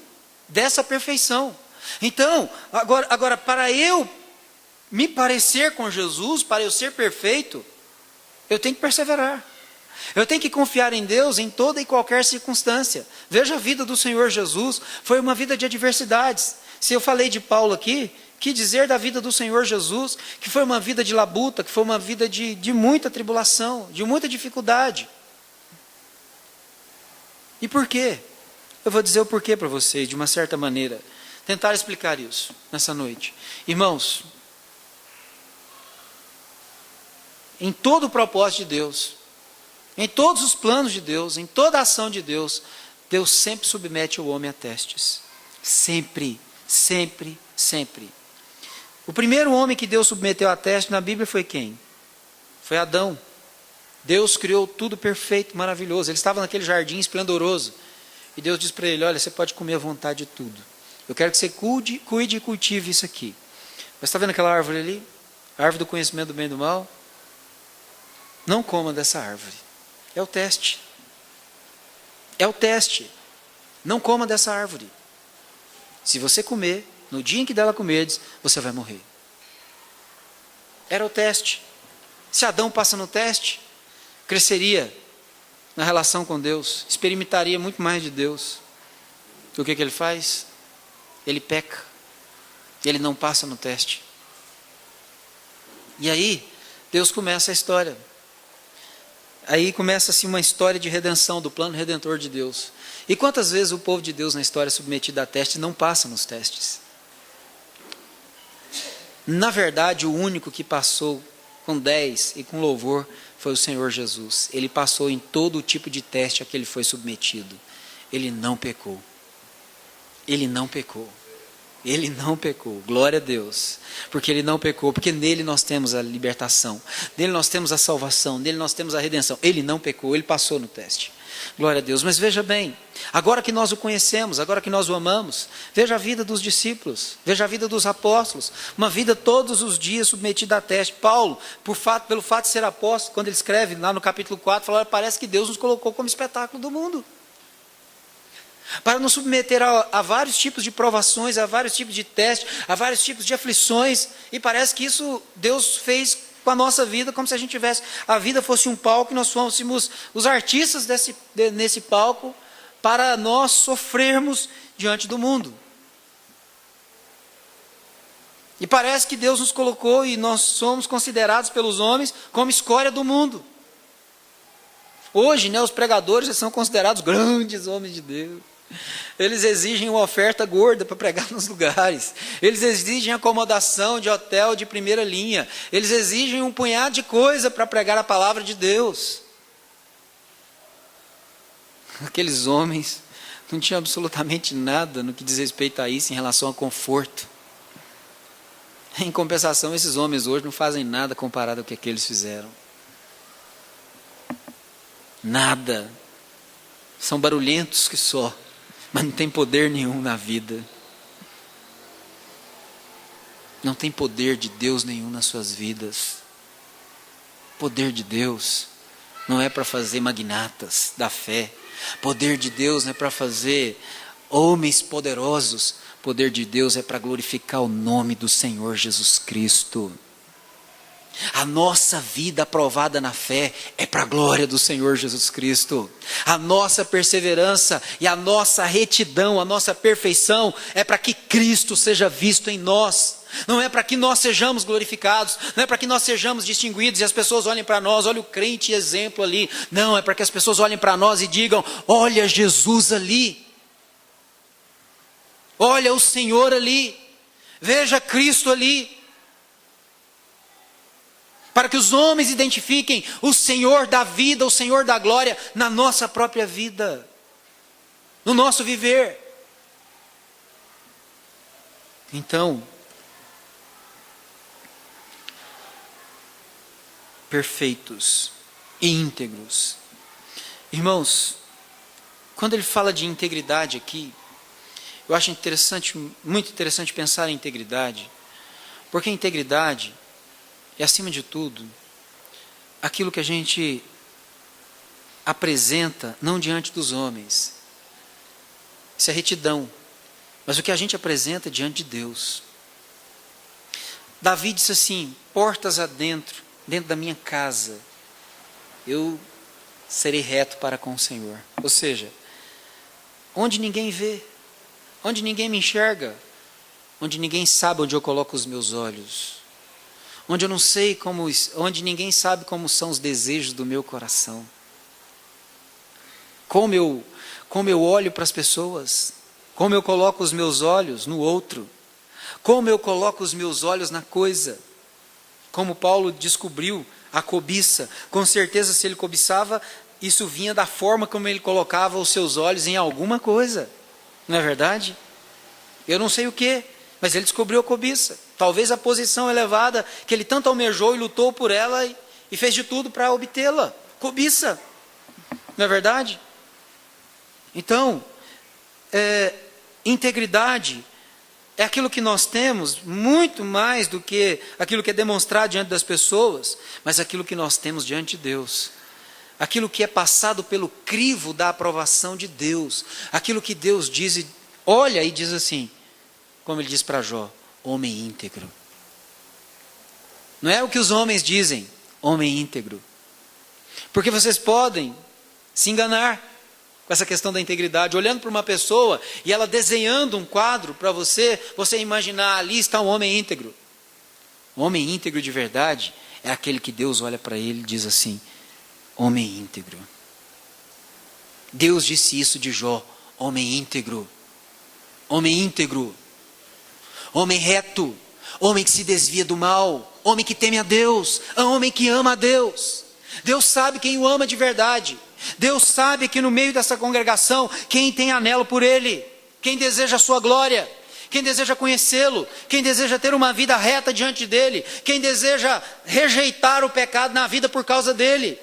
dessa perfeição. Então, agora para eu me parecer com Jesus, para eu ser perfeito, eu tenho que perseverar. Eu tenho que confiar em Deus em toda e qualquer circunstância. Veja a vida do Senhor Jesus, foi uma vida de adversidades. Se eu falei de Paulo aqui, que dizer da vida do Senhor Jesus, que foi uma vida de labuta, que foi uma vida de muita tribulação, de muita dificuldade. E por quê? Eu vou dizer o porquê para vocês, de uma certa maneira. Tentar explicar isso nessa noite. Irmãos, em todo o propósito de Deus, em todos os planos de Deus, em toda a ação de Deus, Deus sempre submete o homem a testes. Sempre, sempre, sempre. O primeiro homem que Deus submeteu a teste na Bíblia foi quem? Foi Adão. Deus criou tudo perfeito, maravilhoso. Ele estava naquele jardim esplendoroso. E Deus disse para ele, olha, você pode comer à vontade de tudo. Eu quero que você cuide e cultive isso aqui. Mas está vendo aquela árvore ali? A árvore do conhecimento do bem e do mal? Não coma dessa árvore. É o teste. É o teste. Não coma dessa árvore. Se você comer, no dia em que dela comerdes, você vai morrer. Era o teste. Se Adão passa no teste, cresceria na relação com Deus, experimentaria muito mais de Deus. O que ele faz? Ele peca. Ele não passa no teste. E aí, Deus começa a história. Aí começa-se uma história de redenção, do plano redentor de Deus. E quantas vezes o povo de Deus na história submetido a testes não passa nos testes? Na verdade, o único que passou com 10 e com louvor foi o Senhor Jesus. Ele passou em todo o tipo de teste a que ele foi submetido. Ele não pecou. Ele não pecou. Ele não pecou. Glória a Deus. Porque ele não pecou. Porque nele nós temos a libertação. Nele nós temos a salvação. Nele nós temos a redenção. Ele não pecou. Ele passou no teste. Glória a Deus. Mas veja bem, agora que nós o conhecemos, agora que nós o amamos, veja a vida dos discípulos, veja a vida dos apóstolos, uma vida todos os dias submetida a teste. Paulo, pelo fato de ser apóstolo, quando ele escreve lá no capítulo 4, fala, parece que Deus nos colocou como espetáculo do mundo. Para nos submeter a vários tipos de provações, a vários tipos de testes, a vários tipos de aflições, e parece que isso Deus fez com a nossa vida, como se a vida fosse um palco e nós fôssemos os artistas nesse palco para nós sofrermos diante do mundo. E parece que Deus nos colocou e nós somos considerados pelos homens como escória do mundo. Hoje, os pregadores são considerados grandes homens de Deus. Eles exigem uma oferta gorda para pregar nos lugares. Eles exigem acomodação de hotel de primeira linha. Eles exigem um punhado de coisa para pregar a palavra de Deus. Aqueles homens não tinham absolutamente nada no que diz respeito a isso em relação a conforto. Em compensação, esses homens hoje não fazem nada comparado ao que eles fizeram. Nada. São barulhentos que só. Mas não tem poder nenhum na vida. Não tem poder de Deus nenhum nas suas vidas. Poder de Deus não é para fazer magnatas da fé. Poder de Deus não é para fazer homens poderosos. Poder de Deus é para glorificar o nome do Senhor Jesus Cristo. A nossa vida aprovada na fé é para a glória do Senhor Jesus Cristo. A nossa perseverança e a nossa retidão, a nossa perfeição é para que Cristo seja visto em nós. Não é para que nós sejamos glorificados, não é para que nós sejamos distinguidos e as pessoas olhem para nós, olha o crente exemplo ali. Não, é para que as pessoas olhem para nós e digam, olha Jesus ali. Olha o Senhor ali. Veja Cristo ali. Para que os homens identifiquem o Senhor da vida, o Senhor da glória na nossa própria vida, no nosso viver. Então, perfeitos e íntegros. Irmãos, quando ele fala de integridade aqui, eu acho interessante, muito interessante pensar em integridade, porque a integridade é, acima de tudo, aquilo que a gente apresenta não diante dos homens. Isso é retidão. Mas o que a gente apresenta diante de Deus. Davi disse assim, portas adentro, dentro da minha casa, eu serei reto para com o Senhor. Ou seja, onde ninguém vê, onde ninguém me enxerga, onde ninguém sabe onde eu coloco os meus olhos, onde eu não sei como, onde ninguém sabe como são os desejos do meu coração, como eu olho para as pessoas, como eu coloco os meus olhos no outro, como eu coloco os meus olhos na coisa, como Paulo descobriu a cobiça. Com certeza, se ele cobiçava, isso vinha da forma como ele colocava os seus olhos em alguma coisa, não é verdade? Eu não sei o que, mas ele descobriu a cobiça. Talvez a posição elevada que ele tanto almejou e lutou por ela e fez de tudo para obtê-la. Cobiça. Não é verdade? Então, integridade é aquilo que nós temos, muito mais do que aquilo que é demonstrado diante das pessoas, mas aquilo que nós temos diante de Deus. Aquilo que é passado pelo crivo da aprovação de Deus. Aquilo que Deus diz e olha e diz assim, como ele diz para Jó, homem íntegro. Não é o que os homens dizem, homem íntegro. Porque vocês podem se enganar com essa questão da integridade, olhando para uma pessoa e ela desenhando um quadro para você imaginar, ali está um homem íntegro. Um homem íntegro de verdade é aquele que Deus olha para ele e diz assim, homem íntegro. Deus disse isso de Jó, homem íntegro. Homem íntegro. Homem reto, homem que se desvia do mal, homem que teme a Deus, homem que ama a Deus. Deus sabe quem o ama de verdade. Deus sabe que no meio dessa congregação, quem tem anelo por Ele, quem deseja a sua glória, quem deseja conhecê-lo, quem deseja ter uma vida reta diante dEle, quem deseja rejeitar o pecado na vida por causa dEle.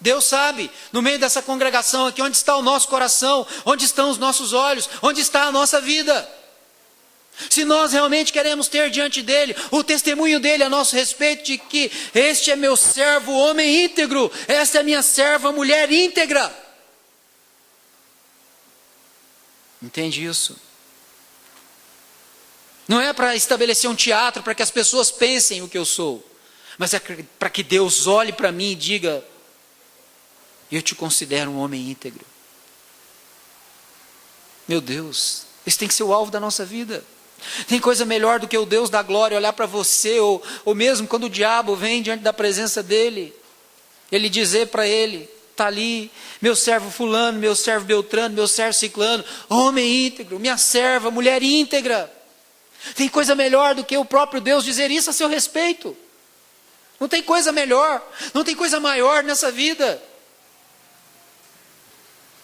Deus sabe, no meio dessa congregação aqui, onde está o nosso coração, onde estão os nossos olhos, onde está a nossa vida. Se nós realmente queremos ter diante dele o testemunho dele a nosso respeito de que este é meu servo, homem íntegro, esta é minha serva, mulher íntegra. Entende isso? Não é para estabelecer um teatro para que as pessoas pensem o que eu sou, mas é para que Deus olhe para mim e diga, eu te considero um homem íntegro. Meu Deus, esse tem que ser o alvo da nossa vida. Tem coisa melhor do que o Deus da glória olhar para você, ou mesmo quando o diabo vem diante da presença dele, ele dizer para ele, está ali, meu servo fulano, meu servo beltrano, meu servo ciclano, homem íntegro, minha serva, mulher íntegra. Tem coisa melhor do que o próprio Deus dizer isso a seu respeito. Não tem coisa melhor, não tem coisa maior nessa vida.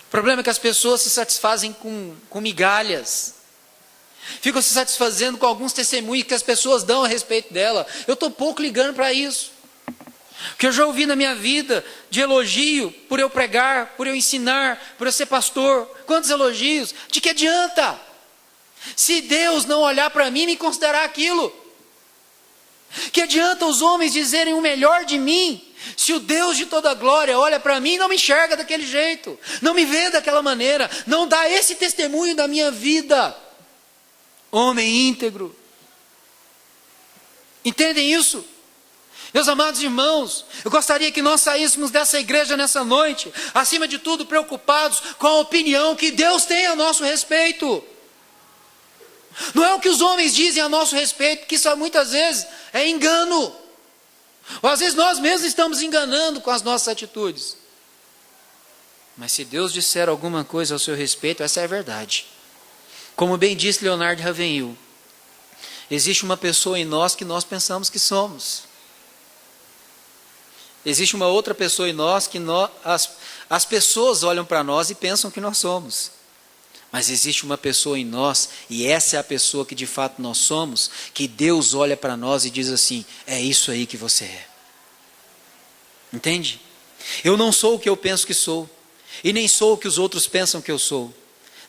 O problema é que as pessoas se satisfazem com migalhas. Ficam se satisfazendo com alguns testemunhos que as pessoas dão a respeito dela. Eu estou pouco ligando para isso. O que eu já ouvi na minha vida de elogio por eu pregar, por eu ensinar, por eu ser pastor. Quantos elogios? De que adianta? Se Deus não olhar para mim e me considerar aquilo. Que adianta os homens dizerem o melhor de mim, se o Deus de toda glória olha para mim e não me enxerga daquele jeito, não me vê daquela maneira, não dá esse testemunho da minha vida. Homem íntegro. Entendem isso? Meus amados irmãos, eu gostaria que nós saíssemos dessa igreja nessa noite, acima de tudo preocupados com a opinião que Deus tem a nosso respeito. Não é o que os homens dizem a nosso respeito, porque isso muitas vezes é engano. Ou às vezes nós mesmos estamos enganando com as nossas atitudes. Mas se Deus disser alguma coisa ao seu respeito, essa é a verdade. Como bem disse Leonardo Ravenhill, existe uma pessoa em nós que nós pensamos que somos. Existe uma outra pessoa em nós que as pessoas olham para nós e pensam que nós somos. Mas existe uma pessoa em nós, e essa é a pessoa que de fato nós somos, que Deus olha para nós e diz assim: é isso aí que você é. Entende? Eu não sou o que eu penso que sou, e nem sou o que os outros pensam que eu sou.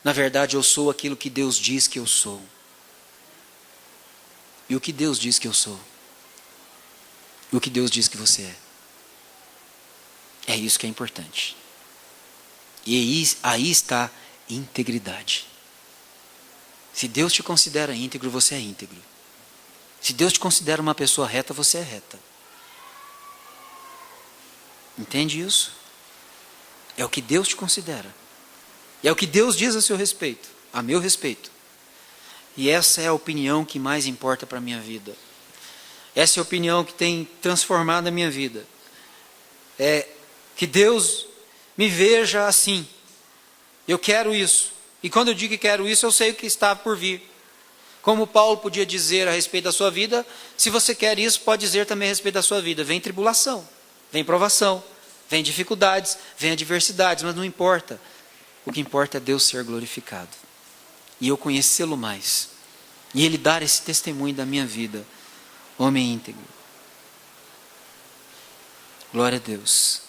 Na verdade, eu sou aquilo que Deus diz que eu sou. E o que Deus diz que eu sou? E o que Deus diz que você é? É isso que é importante. E aí está integridade. Se Deus te considera íntegro, você é íntegro. Se Deus te considera uma pessoa reta, você é reta. Entende isso? É o que Deus te considera. E é o que Deus diz a seu respeito, a meu respeito. E essa é a opinião que mais importa para a minha vida. Essa é a opinião que tem transformado a minha vida. É que Deus me veja assim. Eu quero isso. E quando eu digo que quero isso, eu sei o que está por vir. Como Paulo podia dizer a respeito da sua vida, se você quer isso, pode dizer também a respeito da sua vida. Vem tribulação, vem provação, vem dificuldades, vem adversidades, mas não importa. O que importa é Deus ser glorificado. E eu conhecê-lo mais. E Ele dar esse testemunho da minha vida. Homem íntegro. Glória a Deus.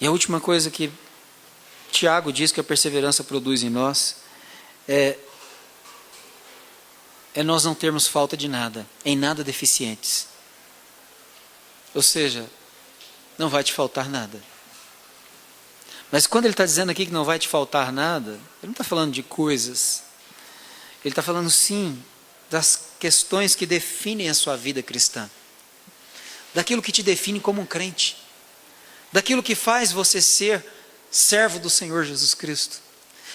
E a última coisa que Tiago diz que a perseverança produz em nós é nós não termos falta de nada, em nada deficientes. Ou seja, não vai te faltar nada. Mas quando ele está dizendo aqui que não vai te faltar nada, ele não está falando de coisas. Ele está falando sim das questões que definem a sua vida cristã. Daquilo que te define como um crente. Daquilo que faz você ser servo do Senhor Jesus Cristo.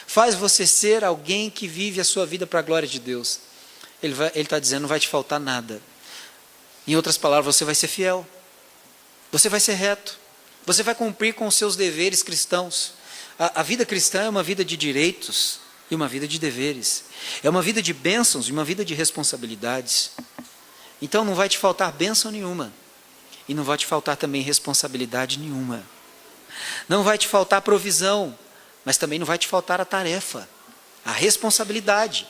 Faz você ser alguém que vive a sua vida para a glória de Deus. Ele está dizendo, não vai te faltar nada. Em outras palavras, você vai ser fiel. Você vai ser reto. Você vai cumprir com os seus deveres cristãos. A vida cristã é uma vida de direitos e uma vida de deveres. É uma vida de bênçãos e uma vida de responsabilidades. Então não vai te faltar bênção nenhuma. E não vai te faltar também responsabilidade nenhuma. Não vai te faltar provisão, mas também não vai te faltar a tarefa, a responsabilidade.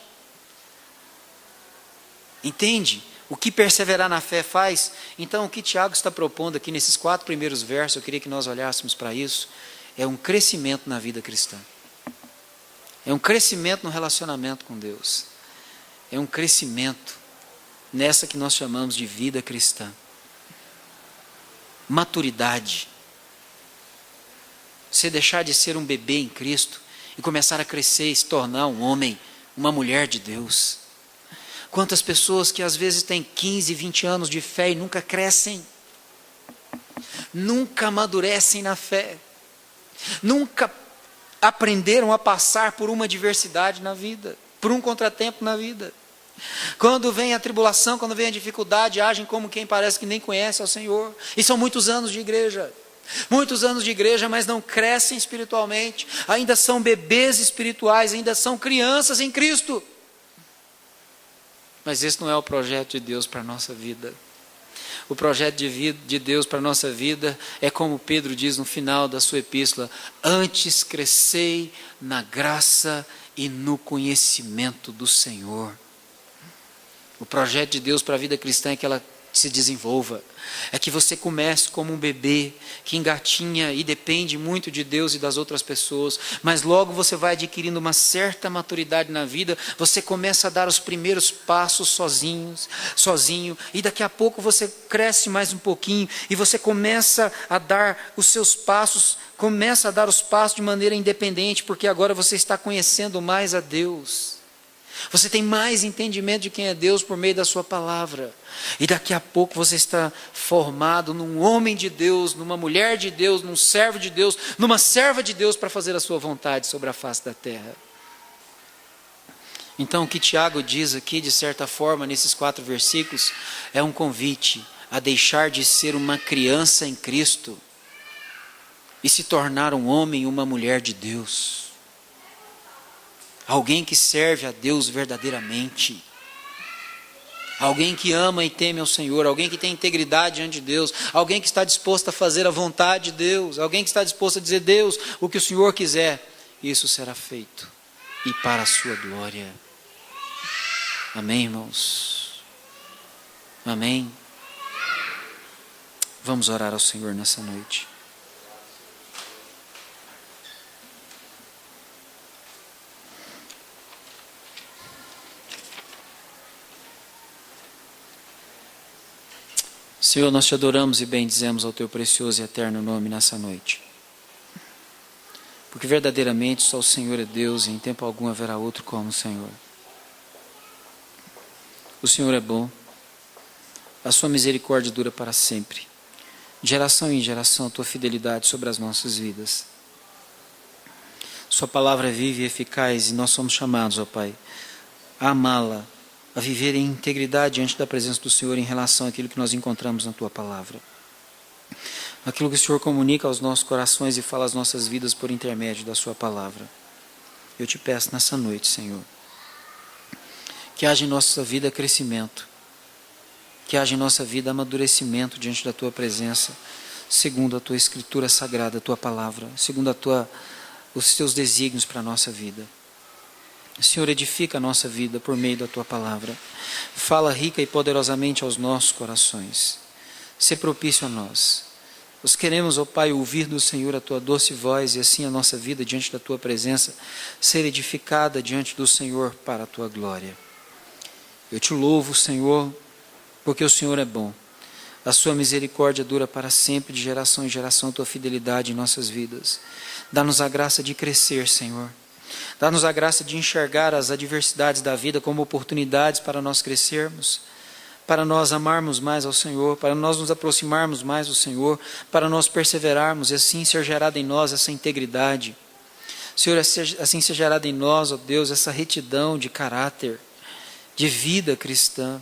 Entende? O que perseverar na fé faz? Então o que Tiago está propondo aqui nesses 4 primeiros versos, eu queria que nós olhássemos para isso, é um crescimento na vida cristã. É um crescimento no relacionamento com Deus. É um crescimento nessa que nós chamamos de vida cristã. Maturidade. Você deixar de ser um bebê em Cristo e começar a crescer e se tornar um homem, uma mulher de Deus. Quantas pessoas que às vezes têm 15, 20 anos de fé e nunca crescem, nunca amadurecem na fé, nunca aprenderam a passar por uma adversidade na vida, por um contratempo na vida. Quando vem a tribulação, quando vem a dificuldade, agem como quem parece que nem conhece ao Senhor. E são muitos anos de igreja. Muitos anos de igreja, mas não crescem espiritualmente. Ainda são bebês espirituais, ainda são crianças em Cristo. Mas esse não é o projeto de Deus para a nossa vida. O projeto de Deus para a nossa vida é como Pedro diz no final da sua epístola: antes crescei na graça e no conhecimento do Senhor. O projeto de Deus para a vida cristã é que ela se desenvolva. É que você comece como um bebê que engatinha e depende muito de Deus e das outras pessoas, mas logo você vai adquirindo uma certa maturidade na vida, você começa a dar os primeiros passos sozinho, e daqui a pouco você cresce mais um pouquinho e você começa a dar os seus passos, de maneira independente, porque agora você está conhecendo mais a Deus. Você tem mais entendimento de quem é Deus por meio da sua palavra. E daqui a pouco você está formado num homem de Deus, numa mulher de Deus, num servo de Deus, numa serva de Deus para fazer a sua vontade sobre a face da terra. Então o que Tiago diz aqui, de certa forma, nesses 4 versículos, é um convite a deixar de ser uma criança em Cristo e se tornar um homem e uma mulher de Deus. Alguém que serve a Deus verdadeiramente. Alguém que ama e teme ao Senhor. Alguém que tem integridade diante de Deus. Alguém que está disposto a fazer a vontade de Deus. Alguém que está disposto a dizer: Deus, o que o Senhor quiser, isso será feito. E para a sua glória. Amém, irmãos? Amém? Vamos orar ao Senhor nessa noite. Senhor, nós te adoramos e bendizemos ao teu precioso e eterno nome nessa noite. Porque verdadeiramente só o Senhor é Deus e em tempo algum haverá outro como o Senhor. O Senhor é bom, a sua misericórdia dura para sempre. De geração em geração, a tua fidelidade sobre as nossas vidas. Sua palavra é viva e eficaz e nós somos chamados, ó Pai, a amá-la, a viver em integridade diante da presença do Senhor em relação àquilo que nós encontramos na tua palavra. Aquilo que o Senhor comunica aos nossos corações e fala às nossas vidas por intermédio da sua palavra. Eu te peço nessa noite, Senhor, que haja em nossa vida crescimento, que haja em nossa vida amadurecimento diante da tua presença, segundo a tua escritura sagrada, a tua palavra, segundo os teus desígnios para a nossa vida. Senhor, edifica a nossa vida por meio da tua palavra. Fala rica e poderosamente aos nossos corações. Sê propício a nós. Nós queremos, ó Pai, ouvir do Senhor a tua doce voz e assim a nossa vida diante da tua presença ser edificada diante do Senhor para a tua glória. Eu te louvo, Senhor, porque o Senhor é bom. A sua misericórdia dura para sempre, de geração em geração, a tua fidelidade em nossas vidas. Dá-nos a graça de crescer, Senhor. Dá-nos a graça de enxergar as adversidades da vida como oportunidades para nós crescermos, para nós amarmos mais ao Senhor, para nós nos aproximarmos mais do Senhor, para nós perseverarmos e assim ser gerada em nós essa integridade. Senhor, assim ser gerada em nós, ó Deus, essa retidão de caráter, de vida cristã.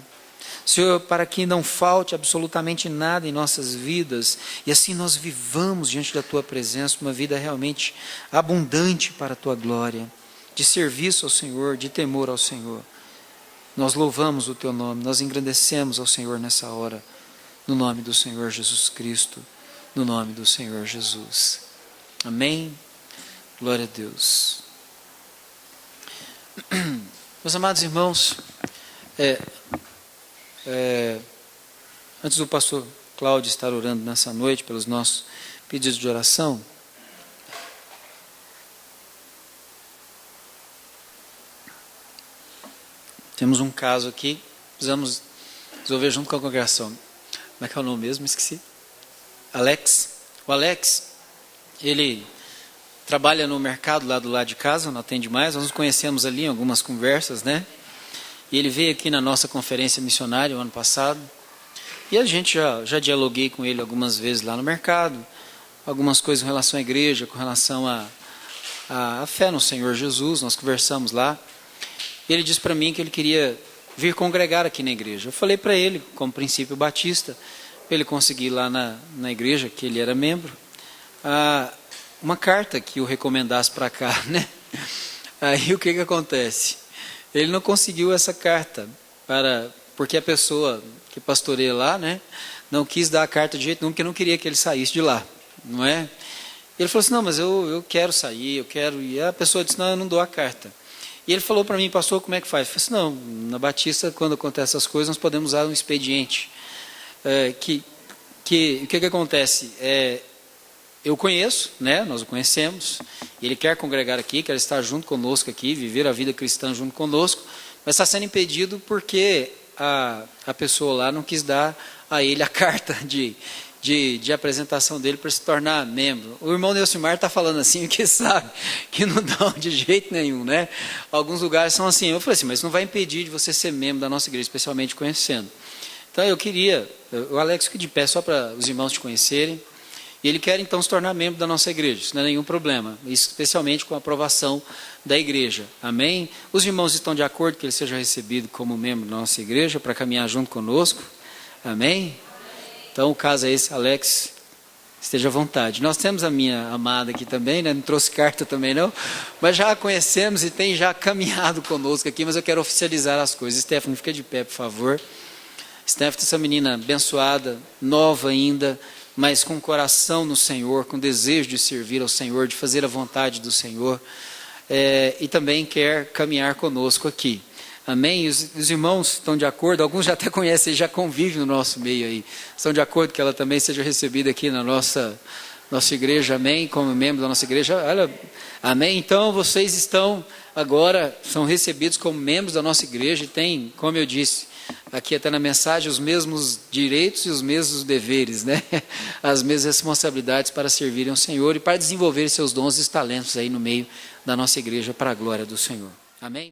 Senhor, para que não falte absolutamente nada em nossas vidas e assim nós vivamos diante da tua presença uma vida realmente abundante para a tua glória, de serviço ao Senhor, de temor ao Senhor. Nós louvamos o teu nome, nós engrandecemos ao Senhor nessa hora, no nome do Senhor Jesus Cristo, no nome do Senhor Jesus. Amém? Glória a Deus. Meus amados irmãos, antes do pastor Cláudio estar orando nessa noite pelos nossos pedidos de oração, temos um caso aqui, precisamos resolver junto com a congregação. Como é que é o nome mesmo? Esqueci. Alex. O Alex, ele trabalha no mercado lá do lado de casa, não atende mais, nós nos conhecemos ali em algumas conversas, né? E ele veio aqui na nossa conferência missionária o ano passado. E a gente já dialoguei com ele algumas vezes lá no mercado. Algumas coisas com relação à igreja, com relação à fé no Senhor Jesus. Nós conversamos lá. E ele disse para mim que ele queria vir congregar aqui na igreja. Eu falei para ele, como princípio batista, para ele conseguir lá na igreja, que ele era membro, uma carta que o recomendasse para cá, né? Aí o que acontece? Ele não conseguiu essa carta, porque a pessoa que pastoreia lá, né, não quis dar a carta de jeito nenhum, porque não queria que ele saísse de lá, não é? Ele falou assim, não, mas eu quero sair, eu quero... E a pessoa disse, não, eu não dou a carta. E ele falou para mim, pastor, como é que faz? Eu falei assim, não, na Batista, quando acontecem essas coisas, nós podemos usar um expediente. O que acontece? Eu conheço, né? Nós o conhecemos, ele quer congregar aqui, quer estar junto conosco aqui, viver a vida cristã junto conosco, mas está sendo impedido porque a pessoa lá não quis dar a ele a carta de de apresentação dele para se tornar membro. O irmão Neucimar está falando assim, porque sabe que não dá de jeito nenhum, né? Alguns lugares são assim. Eu falei assim, mas não vai impedir de você ser membro da nossa igreja, especialmente conhecendo. Então eu queria, o Alex fica de pé só para os irmãos te conhecerem. E ele quer então se tornar membro da nossa igreja, isso não é nenhum problema, especialmente com a aprovação da igreja, amém? Os irmãos estão de acordo que ele seja recebido como membro da nossa igreja, para caminhar junto conosco, amém? Então o caso é esse, Alex, esteja à vontade. Nós temos a minha amada aqui também, né? Não trouxe carta também não, mas já a conhecemos e tem já caminhado conosco aqui, mas eu quero oficializar as coisas. Stephanie, fica de pé, por favor. Stephanie, essa menina abençoada, nova ainda, mas com coração no Senhor, com desejo de servir ao Senhor, de fazer a vontade do Senhor, e também quer caminhar conosco aqui. Amém? Os irmãos estão de acordo, alguns já até conhecem, já convivem no nosso meio aí, estão de acordo que ela também seja recebida aqui na nossa igreja, amém? Como membro da nossa igreja, olha, amém? Então vocês estão agora, são recebidos como membros da nossa igreja e tem, como eu disse, aqui até na mensagem, os mesmos direitos e os mesmos deveres, né? As mesmas responsabilidades para servirem ao Senhor e para desenvolver seus dons e talentos aí no meio da nossa igreja para a glória do Senhor. Amém?